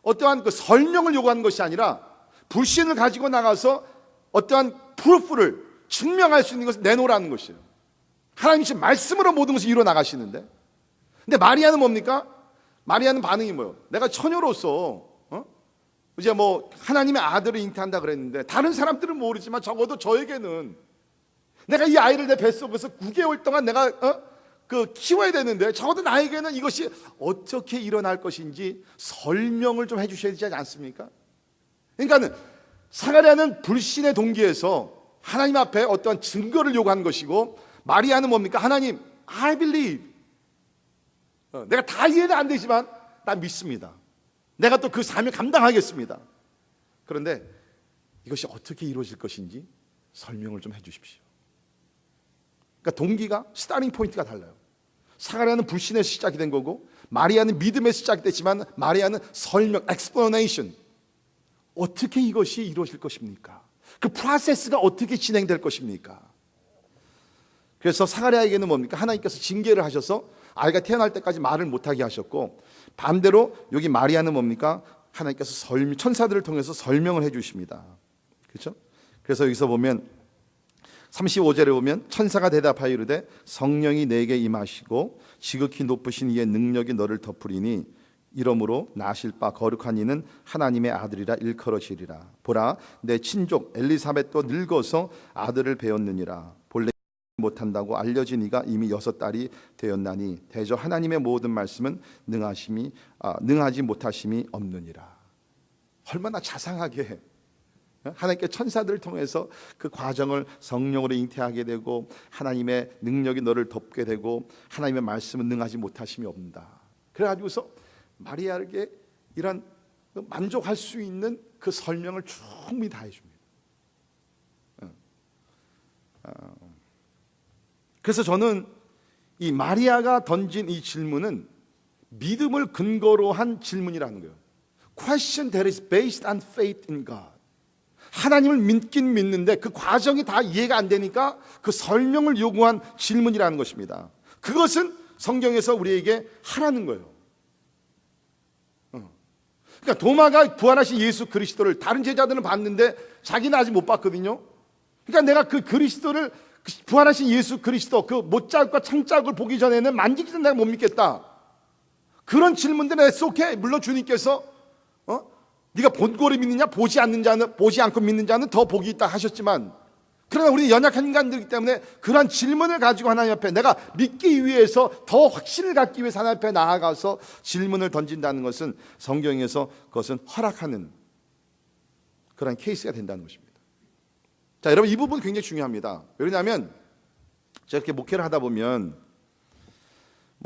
어떠한 그 설명을 요구하는 것이 아니라 불신을 가지고 나가서 어떠한 프루프를 증명할 수 있는 것을 내놓으라는 것이에요. 하나님이 지금 말씀으로 모든 것을 이루어 나가시는데, 근데 마리아는 뭡니까? 마리아는 반응이 뭐예요? 내가 처녀로서 이제 뭐 하나님의 아들을 잉태한다 그랬는데 다른 사람들은 모르지만 적어도 저에게는 내가 이 아이를 내 뱃속에서 9개월 동안 내가 키워야 되는데 적어도 나에게는 이것이 어떻게 일어날 것인지 설명을 좀 해주셔야 되지 않습니까? 그러니까는 사가랴는 불신의 동기에서 하나님 앞에 어떤 증거를 요구한 것이고, 마리아는 뭡니까? 하나님, I believe. 내가 다 이해는 안 되지만 나 믿습니다. 내가 또 그 삶을 감당하겠습니다. 그런데 이것이 어떻게 이루어질 것인지 설명을 좀 해주십시오. 그러니까 동기가, 스타팅 포인트가 달라요. 사가랴는 불신에서 시작이 된 거고 마리아는 믿음에서 시작이 됐지만 마리아는 설명, explanation. 어떻게 이것이 이루어질 것입니까? 그 프로세스가 어떻게 진행될 것입니까? 그래서 사가랴에게는 뭡니까? 하나님께서 징계를 하셔서 아이가 태어날 때까지 말을 못하게 하셨고, 반대로 여기 마리아는 뭡니까? 하나님께서 천사들을 통해서 설명을 해주십니다. 그렇죠? 그래서 여기서 보면 35절에 보면 천사가 대답하여 이르되 성령이 내게 임하시고 지극히 높으신 이의 능력이 너를 덮으리니 이러므로 나실 바 거룩한 이는 하나님의 아들이라 일컬어지리라. 보라, 내 친족 엘리사벳도 늙어서 아들을 배웠느니라. 본래 못한다고 알려진 이가 이미 6달이 되었나니 대저 하나님의 모든 말씀은 능하지 못하심이 없느니라. 얼마나 자상하게 하나님께 천사들을 통해서 그 과정을 성령으로 잉태하게 되고 하나님의 능력이 너를 덮게 되고 하나님의 말씀은 능하지 못하심이 없다. 그래가지고서 마리아에게 이런 만족할 수 있는 그 설명을 충분히 다 해줍니다. 그래서 저는 이 마리아가 던진 이 질문은 믿음을 근거로 한 질문이라는 거예요. Question that is based on faith in God. 하나님을 믿긴 믿는데 그 과정이 다 이해가 안 되니까 그 설명을 요구한 질문이라는 것입니다. 그것은 성경에서 우리에게 하라는 거예요. 그러니까 도마가 부활하신 예수 그리스도를 다른 제자들은 봤는데 자기는 아직 못 봤거든요. 그러니까 내가 그 그리스도를, 부활하신 예수 그리스도 그 못자국과 창자국을 보기 전에는 만지기 전에 내가 못 믿겠다. 그런 질문들은 애써 물론 주님께서 네가 본고를 믿느냐 보지 않고 믿는 자는 더 복이 있다 하셨지만, 그러나 우리는 연약한 인간들이기 때문에 그런 질문을 가지고 하나님 앞에 내가 믿기 위해서 더 확신을 갖기 위해서 하나님 앞에 나아가서 질문을 던진다는 것은 성경에서 그것은 허락하는 그런 케이스가 된다는 것입니다. 자, 여러분 이 부분 굉장히 중요합니다. 왜냐하면 제가 이렇게 목회를 하다 보면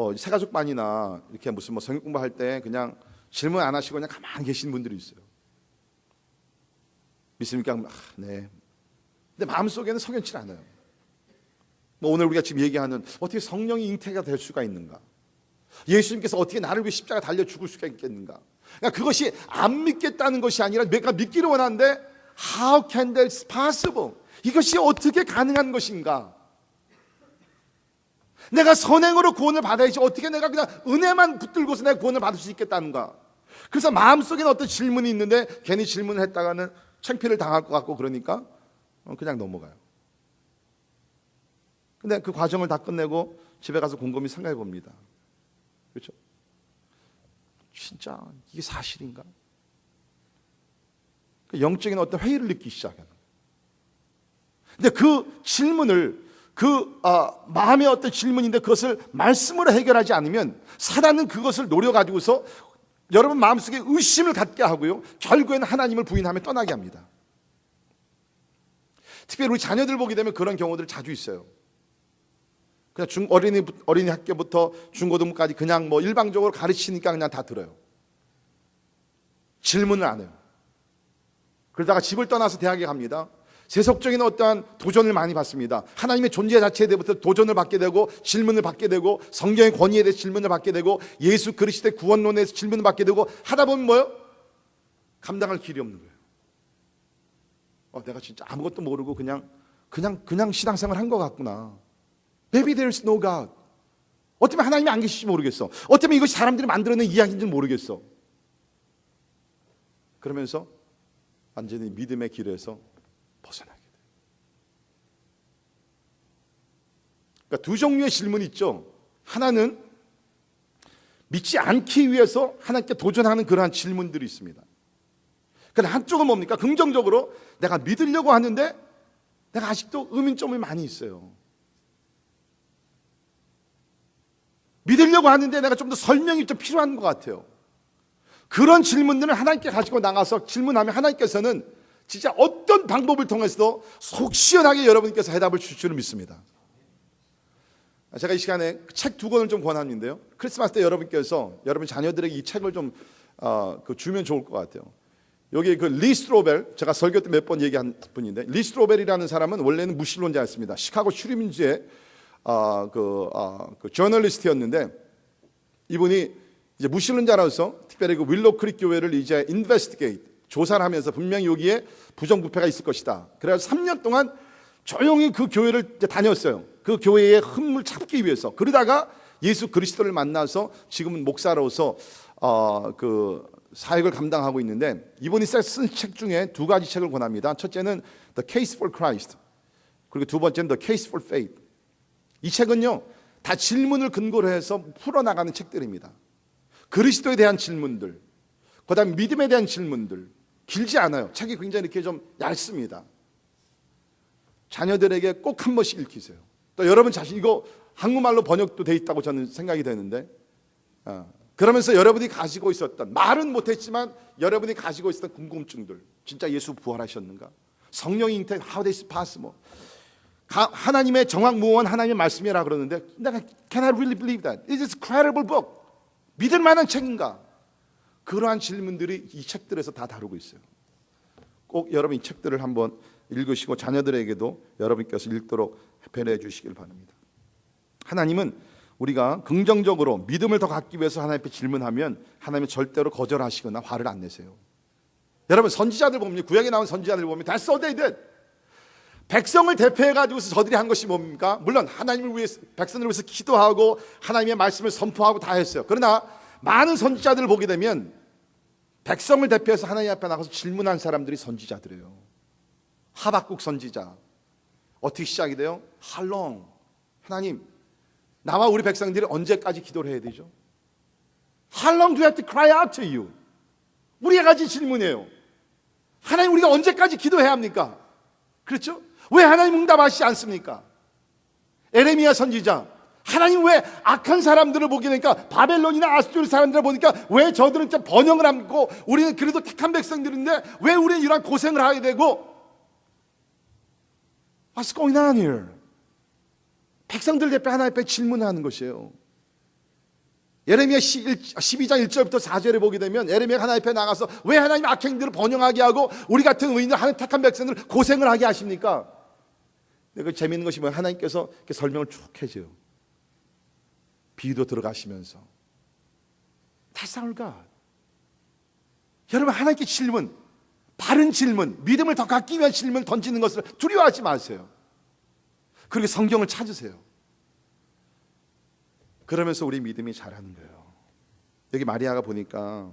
뭐 새가족반이나 이렇게 무슨 뭐 성경 공부할 때 그냥 질문 안 하시고 그냥 가만히 계시는 분들이 있어요. 믿습니까? 네. 근데 마음속에는 석연치 않아요. 뭐 오늘 우리가 지금 얘기하는 어떻게 성령이 잉태가 될 수가 있는가? 예수님께서 어떻게 나를 위해 십자가 달려 죽을 수가 있겠는가? 그러니까 그것이 안 믿겠다는 것이 아니라 내가 믿기를 원하는데 How can that possible? 이것이 어떻게 가능한 것인가? 내가 선행으로 구원을 받아야지 어떻게 내가 그냥 은혜만 붙들고서 내가 구원을 받을 수 있겠다는가? 그래서 마음속에는 어떤 질문이 있는데 괜히 질문을 했다가는 창피를 당할 것 같고 그러니까 그냥 넘어가요. 근데 그 과정을 다 끝내고 집에 가서 곰곰이 생각해 봅니다. 그렇죠? 진짜 이게 사실인가? 영적인 어떤 회의를 느끼기 시작하는 거예요. 근데 그 질문을 마음의 어떤 질문인데 그것을 말씀으로 해결하지 않으면 사단은 그것을 노려가지고서 여러분 마음속에 의심을 갖게 하고요. 결국에는 하나님을 부인하며 떠나게 합니다. 특별히 우리 자녀들 보게 되면 그런 경우들 자주 있어요. 그냥 어린이 학교부터 중고등부까지 그냥 뭐 일방적으로 가르치니까 그냥 다 들어요. 질문을 안 해요. 그러다가 집을 떠나서 대학에 갑니다. 세속적인 어떠한 도전을 많이 받습니다. 하나님의 존재 자체에 대해서 도전을 받게 되고 질문을 받게 되고 성경의 권위에 대해서 질문을 받게 되고 예수 그리스도의 구원론에 대해서 질문을 받게 되고 하다 보면 뭐요? 감당할 길이 없는 거예요. 내가 진짜 아무것도 모르고 그냥 신앙생활 한 것 같구나. Maybe there's no God. 어쩌면 하나님이 안 계실지 모르겠어. 어쩌면 이것이 사람들이 만들어낸 이야기인지 모르겠어. 그러면서 완전히 믿음의 길에서 벗어나게 돼요. 그러니까 두 종류의 질문이 있죠. 하나는 믿지 않기 위해서 하나님께 도전하는 그러한 질문들이 있습니다. 그런데 한쪽은 뭡니까? 긍정적으로 내가 믿으려고 하는데 내가 아직도 의문점이 많이 있어요. 믿으려고 하는데 내가 좀 더 설명이 좀 필요한 것 같아요. 그런 질문들을 하나님께 가지고 나가서 질문하면 하나님께서는 진짜 어떤 방법을 통해서도 속 시원하게 여러분께서 해답을 줄 줄을 믿습니다. 제가 이 시간에 책 2권을 좀 권하는데요. 크리스마스 때 여러분께서 여러분 자녀들에게 이 책을 좀 주면 좋을 것 같아요. 여기 그 리 스트로벨, 제가 설교 때 몇 번 얘기한 분인데 리 스트로벨이라는 사람은 원래는 무신론자였습니다. 시카고 출입민주의 그 저널리스트였는데 이분이 이제 무신론자로서 특별히 그 윌로우 크릭 교회를 이제 인베스티게이트 조사를 하면서 분명히 여기에 부정부패가 있을 것이다. 그래서 3년 동안 조용히 그 교회를 다녔어요. 그 교회의 흠을 잡기 위해서. 그러다가 예수 그리스도를 만나서 지금은 목사로서 그 사역을 감당하고 있는데 이분이 쓴 책 중에 2가지 책을 권합니다. 첫째는 The Case for Christ, 그리고 두 번째는 The Case for Faith. 이 책은요 다 질문을 근거로 해서 풀어나가는 책들입니다. 그리스도에 대한 질문들, 그 다음에 믿음에 대한 질문들. 길지 않아요. 책이 굉장히 이렇게 좀 얇습니다. 자녀들에게 꼭 한 번씩 읽히세요. 또 여러분 자신, 이거 한국말로 번역도 돼 있다고 저는 생각이 되는데 그러면서 여러분이 가지고 있었던, 말은 못했지만 여러분이 가지고 있었던 궁금증들, 진짜 예수 부활하셨는가? 성령 잉태, how this possible? 하나님의 정확무원 하나님의 말씀이라 그러는데 내가 can I really believe that? It is a credible book. 믿을 만한 책인가? 그러한 질문들이 이 책들에서 다 다루고 있어요. 꼭 여러분 이 책들을 한번 읽으시고 자녀들에게도 여러분께서 읽도록 배려해 주시길 바랍니다. 하나님은 우리가 긍정적으로 믿음을 더 갖기 위해서 하나님 앞에 질문하면 하나님은 절대로 거절하시거나 화를 안 내세요. 여러분 선지자들 보면, 구약에 나온 선지자들 보면 that's all they did. 백성을 대표해가지고서 저들이 한 것이 뭡니까? 물론 하나님을 위해서, 백성을 위해서 기도하고 하나님의 말씀을 선포하고 다 했어요. 그러나 많은 선지자들을 보게 되면 백성을 대표해서 하나님 앞에 나가서 질문한 사람들이 선지자들이에요. 하박국 선지자 어떻게 시작이 돼요? How long? 하나님, 나와 우리 백성들이 언제까지 기도를 해야 되죠? How long do we have to cry out to you? 우리가 가진 질문이에요. 하나님, 우리가 언제까지 기도해야 합니까? 그렇죠? 왜 하나님 응답하시지 않습니까? 에레미야 선지자, 하나님 왜 악한 사람들을 보게 되니까, 바벨론이나 아수르 사람들을 보니까 왜 저들은 좀 번영을 하고 우리는 그래도 택한 백성들인데 왜 우리는 이런 고생을 하게 되고, What's going on here? 백성들 대표 하나님 앞에 질문하는 것이에요. 예레미야 12장 1절부터 4절에 보게 되면 에레미야가 하나님 앞에 나가서 왜 하나님 악행들을 번영하게 하고 우리 같은 의인들 하나님 택한 백성들 고생을 하게 하십니까? 그 재미있는 것이 뭐예요? 하나님께서 이렇게 설명을 쭉 해줘요. 비유도 들어가시면서 탈상을가. 여러분, 하나님께 질문, 바른 질문, 믿음을 더 갖기 위한 질문을 던지는 것을 두려워하지 마세요. 그리고 성경을 찾으세요. 그러면서 우리 믿음이 자라는 거예요. 여기 마리아가 보니까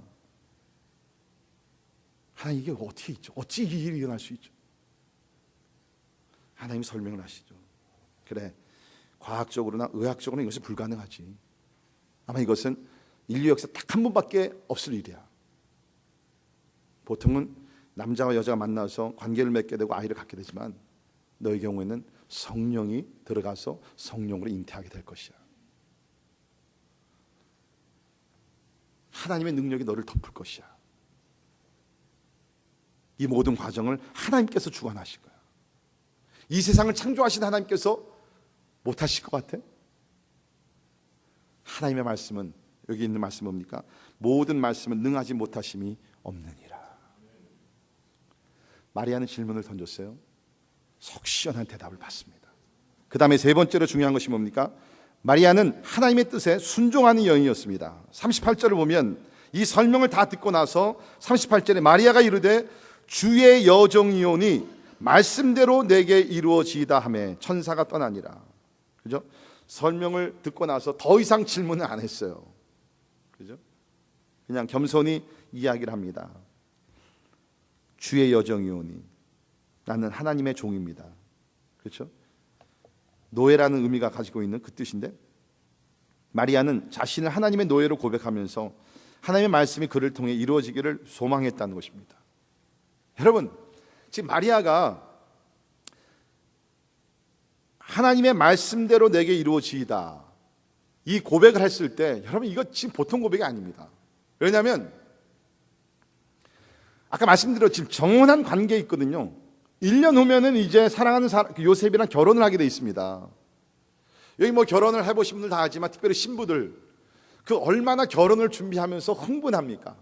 하나님, 이게 어떻게 있죠? 어찌 이 일이 일어날 수 있죠? 하나님이 설명을 하시죠. 그래, 과학적으로나 의학적으로는 이것이 불가능하지. 아마 이것은 인류 역사 딱 한 번밖에 없을 일이야. 보통은 남자와 여자가 만나서 관계를 맺게 되고 아이를 갖게 되지만 너의 경우에는 성령이 들어가서 성령으로 잉태하게 될 것이야. 하나님의 능력이 너를 덮을 것이야. 이 모든 과정을 하나님께서 주관하실 거야. 이 세상을 창조하신 하나님께서 못하실 것 같아? 하나님의 말씀은, 여기 있는 말씀은 뭡니까? 모든 말씀은 능하지 못하심이 없느니라. 마리아는 질문을 던졌어요. 속 시원한 대답을 받습니다. 그 다음에 세 번째로 중요한 것이 뭡니까? 마리아는 하나님의 뜻에 순종하는 여인이었습니다. 38절을 보면 이 설명을 다 듣고 나서 38절에 마리아가 이르되 주의 여종이오니 말씀대로 내게 이루어지이다 하매 천사가 떠나니라. 그죠? 설명을 듣고 나서 더 이상 질문을 안 했어요. 그죠? 그냥 겸손히 이야기를 합니다. 주의 여종이오니 나는 하나님의 종입니다. 그렇죠? 노예라는 의미가 가지고 있는 그 뜻인데, 마리아는 자신을 하나님의 노예로 고백하면서 하나님의 말씀이 그를 통해 이루어지기를 소망했다는 것입니다. 여러분, 지금 마리아가 하나님의 말씀대로 내게 이루어지이다 이 고백을 했을 때, 여러분, 이거 지금 보통 고백이 아닙니다. 왜냐하면 아까 말씀드렸 지금 정혼한 관계에 있거든요. 1년 후면은 이제 사랑하는 요셉이랑 결혼을 하게 돼 있습니다. 여기 뭐 결혼을 해보신 분들 다 하지만 특별히 신부들 그 얼마나 결혼을 준비하면서 흥분합니까?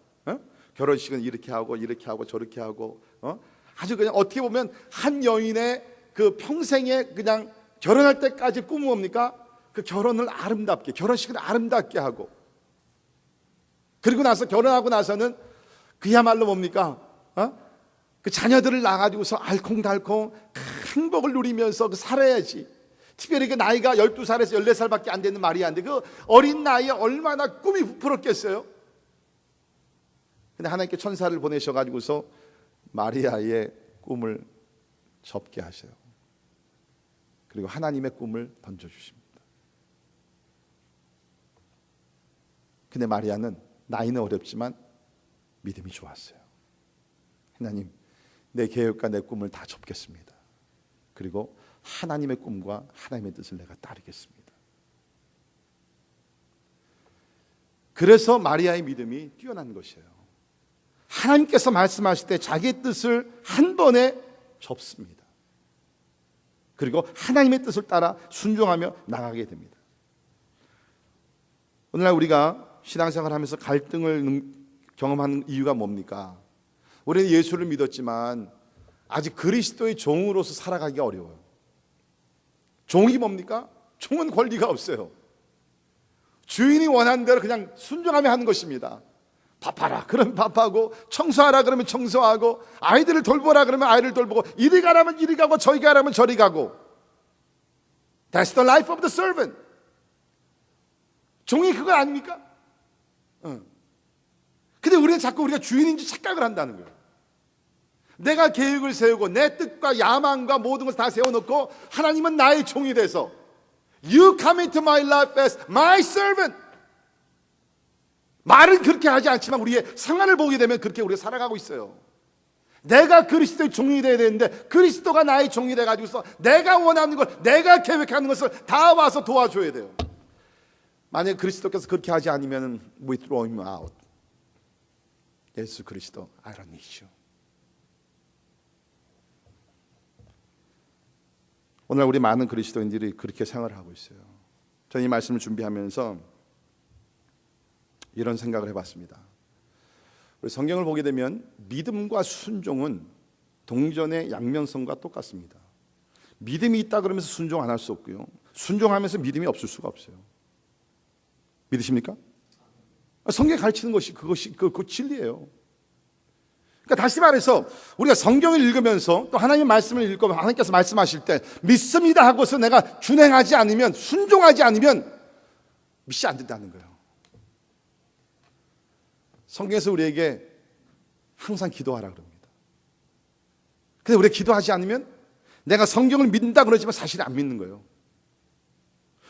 결혼식은 이렇게 하고 저렇게 하고 아주 그냥 어떻게 보면 한 여인의 그 평생에 그냥 결혼할 때까지 꿈은 뭡니까? 그 결혼을 아름답게, 결혼식을 아름답게 하고, 그리고 나서 결혼하고 나서는 그야말로 뭡니까? 그 자녀들을 낳아가지고서 알콩달콩 행복을 누리면서 살아야지. 특별히 그 나이가 12살에서 14살밖에 안 되는 마리아인데 그 어린 나이에 얼마나 꿈이 부풀었겠어요. 근데 하나님께 천사를 보내셔가지고서 마리아의 꿈을 접게 하셔요. 그리고 하나님의 꿈을 던져주십니다. 근데 마리아는 나이는 어렵지만 믿음이 좋았어요. 하나님, 내 계획과 내 꿈을 다 접겠습니다. 그리고 하나님의 꿈과 하나님의 뜻을 내가 따르겠습니다. 그래서 마리아의 믿음이 뛰어난 것이에요. 하나님께서 말씀하실 때 자기의 뜻을 한 번에 접습니다. 그리고 하나님의 뜻을 따라 순종하며 나가게 됩니다. 오늘날 우리가 신앙생활을 하면서 갈등을 경험하는 이유가 뭡니까? 우리는 예수를 믿었지만 아직 그리스도의 종으로서 살아가기가 어려워요. 종이 뭡니까? 종은 권리가 없어요. 주인이 원하는 대로 그냥 순종하며 하는 것입니다. 밥하라 그러면 밥하고, 청소하라 그러면 청소하고, 아이들을 돌보라 그러면 아이를 돌보고, 이리 가라면 이리 가고, 저리 가라면 저리 가고. That's the life of the servant. 종이 그거 아닙니까? 근데 우리는 자꾸 우리가 주인인지 착각을 한다는 거예요. 내가 계획을 세우고 내 뜻과 야망과 모든 것을 다 세워놓고 하나님은 나의 종이 돼서 You come into my life as my servant. 말은 그렇게 하지 않지만 우리의 상황을 보게 되면 그렇게 우리가 살아가고 있어요. 내가 그리스도의 종이 되어야 되는데 그리스도가 나의 종이 돼가지고서 내가 원하는 걸, 내가 계획하는 것을 다 와서 도와줘야 돼요. 만약에 그리스도께서 그렇게 하지 않으면 we throw him out. 예수 그리스도, I don't need you. 오늘 우리 많은 그리스도인들이 그렇게 생활을 하고 있어요. 저는 이 말씀을 준비하면서 이런 생각을 해봤습니다. 우리 성경을 보게 되면 믿음과 순종은 동전의 양면성과 똑같습니다. 믿음이 있다 그러면서 순종 안 할 수 없고요, 순종하면서 믿음이 없을 수가 없어요. 믿으십니까? 성경이 가르치는 것이 그것이 그 진리예요. 그러니까 다시 말해서 우리가 성경을 읽으면서 또 하나님의 말씀을 읽고 하나님께서 말씀하실 때 믿습니다 하고서 내가 준행하지 않으면, 순종하지 않으면 믿지 않는다는 거예요. 성경에서 우리에게 항상 기도하라 그럽니다. 근데 우리가 기도하지 않으면 내가 성경을 믿는다 그러지만 사실 안 믿는 거예요.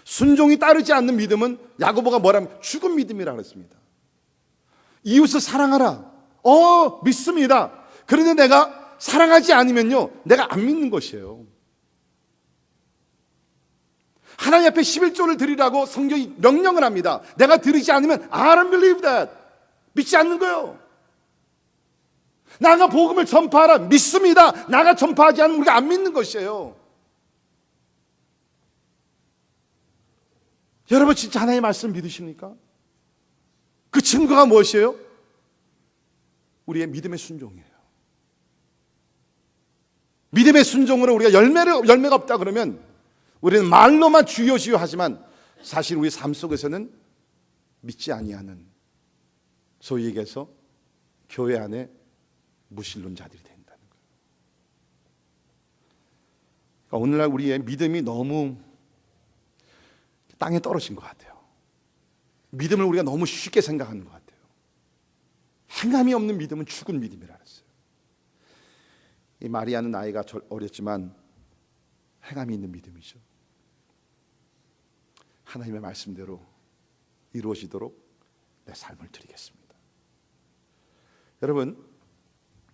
순종이 따르지 않는 믿음은 야고보가 뭐라면 죽은 믿음이라 그랬습니다. 이웃을 사랑하라. 믿습니다. 그런데 내가 사랑하지 않으면요, 내가 안 믿는 것이에요. 하나님 앞에 11조를 드리라고 성경이 명령을 합니다. 내가 드리지 않으면 I don't believe that. 믿지 않는 거예요. 나가 복음을 전파하라. 믿습니다. 나가 전파하지 않으면 우리가 안 믿는 것이에요. 여러분 진짜 하나님의 말씀 믿으십니까? 그 증거가 무엇이에요? 우리의 믿음의 순종이에요. 믿음의 순종으로 우리가 열매가 없다 그러면 우리는 말로만 주여 주여 하지만 사실 우리 삶 속에서는 믿지 아니하는, 소위 얘기해서 교회 안에 무신론자들이 된다는 거예요. 그러니까 오늘날 우리의 믿음이 너무 땅에 떨어진 것 같아요. 믿음을 우리가 너무 쉽게 생각하는 것 같아요. 행함이 없는 믿음은 죽은 믿음이라 그랬어요. 이 마리아는 나이가 어렸지만 행함이 있는 믿음이죠. 하나님의 말씀대로 이루어지도록 내 삶을 드리겠습니다. 여러분,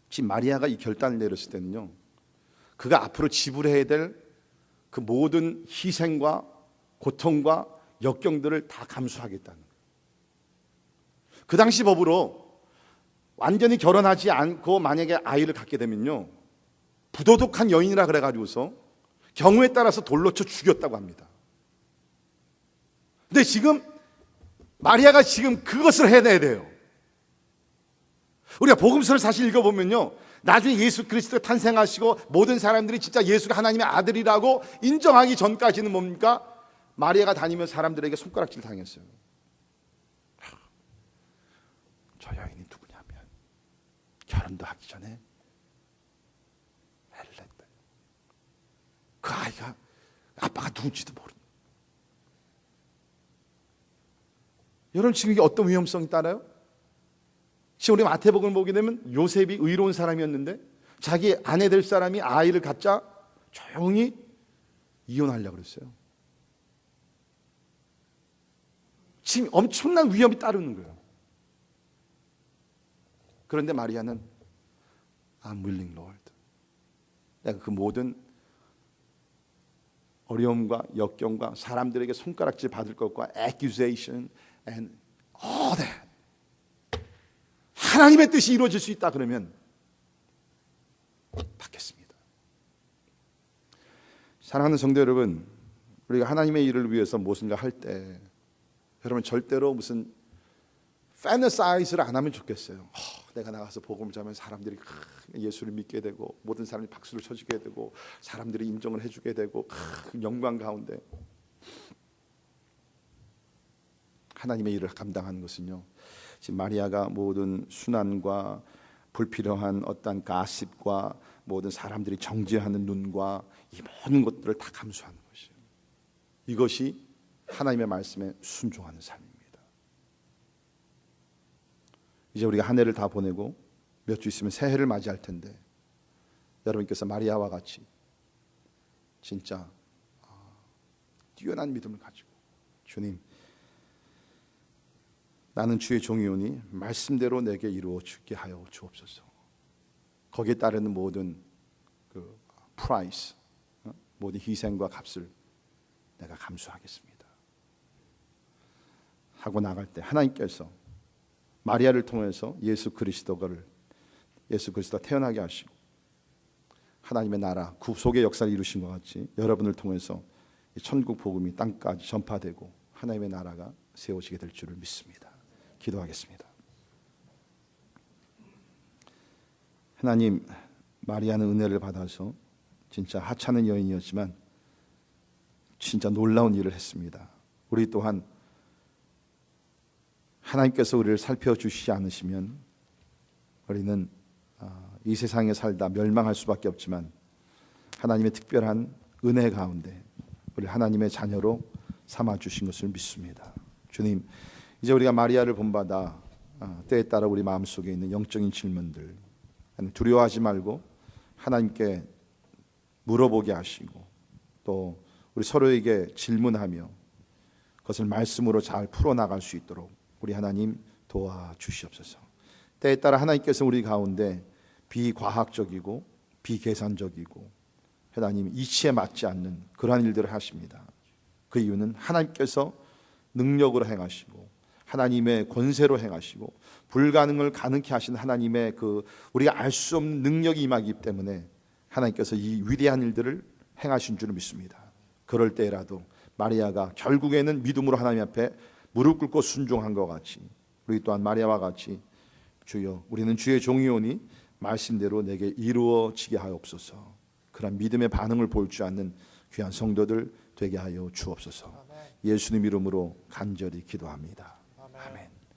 지금 마리아가 이 결단을 내렸을 때는요, 그가 앞으로 지불해야 될 그 모든 희생과 고통과 역경들을 다 감수하겠다는 거예요. 그 당시 법으로 완전히 결혼하지 않고 만약에 아이를 갖게 되면요, 부도덕한 여인이라 그래가지고서 경우에 따라서 돌로 쳐 죽였다고 합니다. 근데 지금 마리아가 지금 그것을 해내야 돼요. 우리가 복음서를 사실 읽어보면요, 나중에 예수 그리스도가 탄생하시고 모든 사람들이 진짜 예수가 하나님의 아들이라고 인정하기 전까지는 뭡니까? 마리아가 다니며 사람들에게 손가락질 당했어요. 저 여인이 누구냐면 결혼도 하기 전에 애를 냈다. 그 아이가 아빠가 누군지도 모르는. 여러분 지금 이게 어떤 위험성이 따라요? 지금 우리 마태복음을 보게 되면 요셉이 의로운 사람이었는데 자기 아내 될 사람이 아이를 갖자 조용히 이혼하려고 그랬어요. 지금 엄청난 위험이 따르는 거예요. 그런데 마리아는 I'm willing, Lord. 내가 그 모든 어려움과 역경과 사람들에게 손가락질 받을 것과 accusation and all that, 하나님의 뜻이 이루어질 수 있다 그러면 받겠습니다. 사랑하는 성도 여러분, 우리가 하나님의 일을 위해서 무엇인가 할 때 여러분 절대로 무슨 패너사이즈를 안 하면 좋겠어요. 내가 나가서 복음을 전하면 사람들이 예수를 믿게 되고 모든 사람이 박수를 쳐주게 되고 사람들이 인정을 해주게 되고 영광 가운데 하나님의 일을 감당하는 것은요, 지금 마리아가 모든 순환과 불필요한 어떤 가십과 모든 사람들이 정죄하는 눈과 이 모든 것들을 다 감수하는 것이에요. 이것이 하나님의 말씀에 순종하는 삶입니다. 이제 우리가 한 해를 다 보내고 몇 주 있으면 새해를 맞이할 텐데 여러분께서 마리아와 같이 진짜 뛰어난 믿음을 가지고 주님, 나는 주의 종이오니 말씀대로 내게 이루어 주게 하여 주옵소서. 거기에 따르는 모든 그 프라이스, 모든 희생과 값을 내가 감수하겠습니다 하고 나갈 때 하나님께서 마리아를 통해서 예수 그리스도가 태어나게 하시고 하나님의 나라 구속의 역사를 이루신 것 같이 여러분을 통해서 천국 복음이 땅까지 전파되고 하나님의 나라가 세워지게 될 줄을 믿습니다. 기도하겠습니다. 하나님, 마리아는 은혜를 받아서 진짜 하찮은 여인이었지만 진짜 놀라운 일을 했습니다. 우리 또한 하나님께서 우리를 살펴주시지 않으시면 우리는 이 세상에 살다 멸망할 수밖에 없지만 하나님의 특별한 은혜 가운데 우리 하나님의 자녀로 삼아주신 것을 믿습니다. 주님, 이제 우리가 마리아를 본받아 때에 따라 우리 마음속에 있는 영적인 질문들 두려워하지 말고 하나님께 물어보게 하시고 또 우리 서로에게 질문하며 그것을 말씀으로 잘 풀어나갈 수 있도록 우리 하나님 도와주시옵소서. 때에 따라 하나님께서 우리 가운데 비과학적이고 비계산적이고 하나님 이치에 맞지 않는 그러한 일들을 하십니다. 그 이유는 하나님께서 능력으로 행하시고 하나님의 권세로 행하시고 불가능을 가능케 하신 하나님의 그 우리가 알 수 없는 능력이 임하기 때문에 하나님께서 이 위대한 일들을 행하신 줄 믿습니다. 그럴 때라도 마리아가 결국에는 믿음으로 하나님 앞에 무릎 꿇고 순종한 것 같이 우리 또한 마리아와 같이 주여 우리는 주의 종이오니 말씀대로 내게 이루어지게 하옵소서. 그런 믿음의 반응을 볼 줄 아는 귀한 성도들 되게 하여 주옵소서. 예수님 이름으로 간절히 기도합니다. 아멘.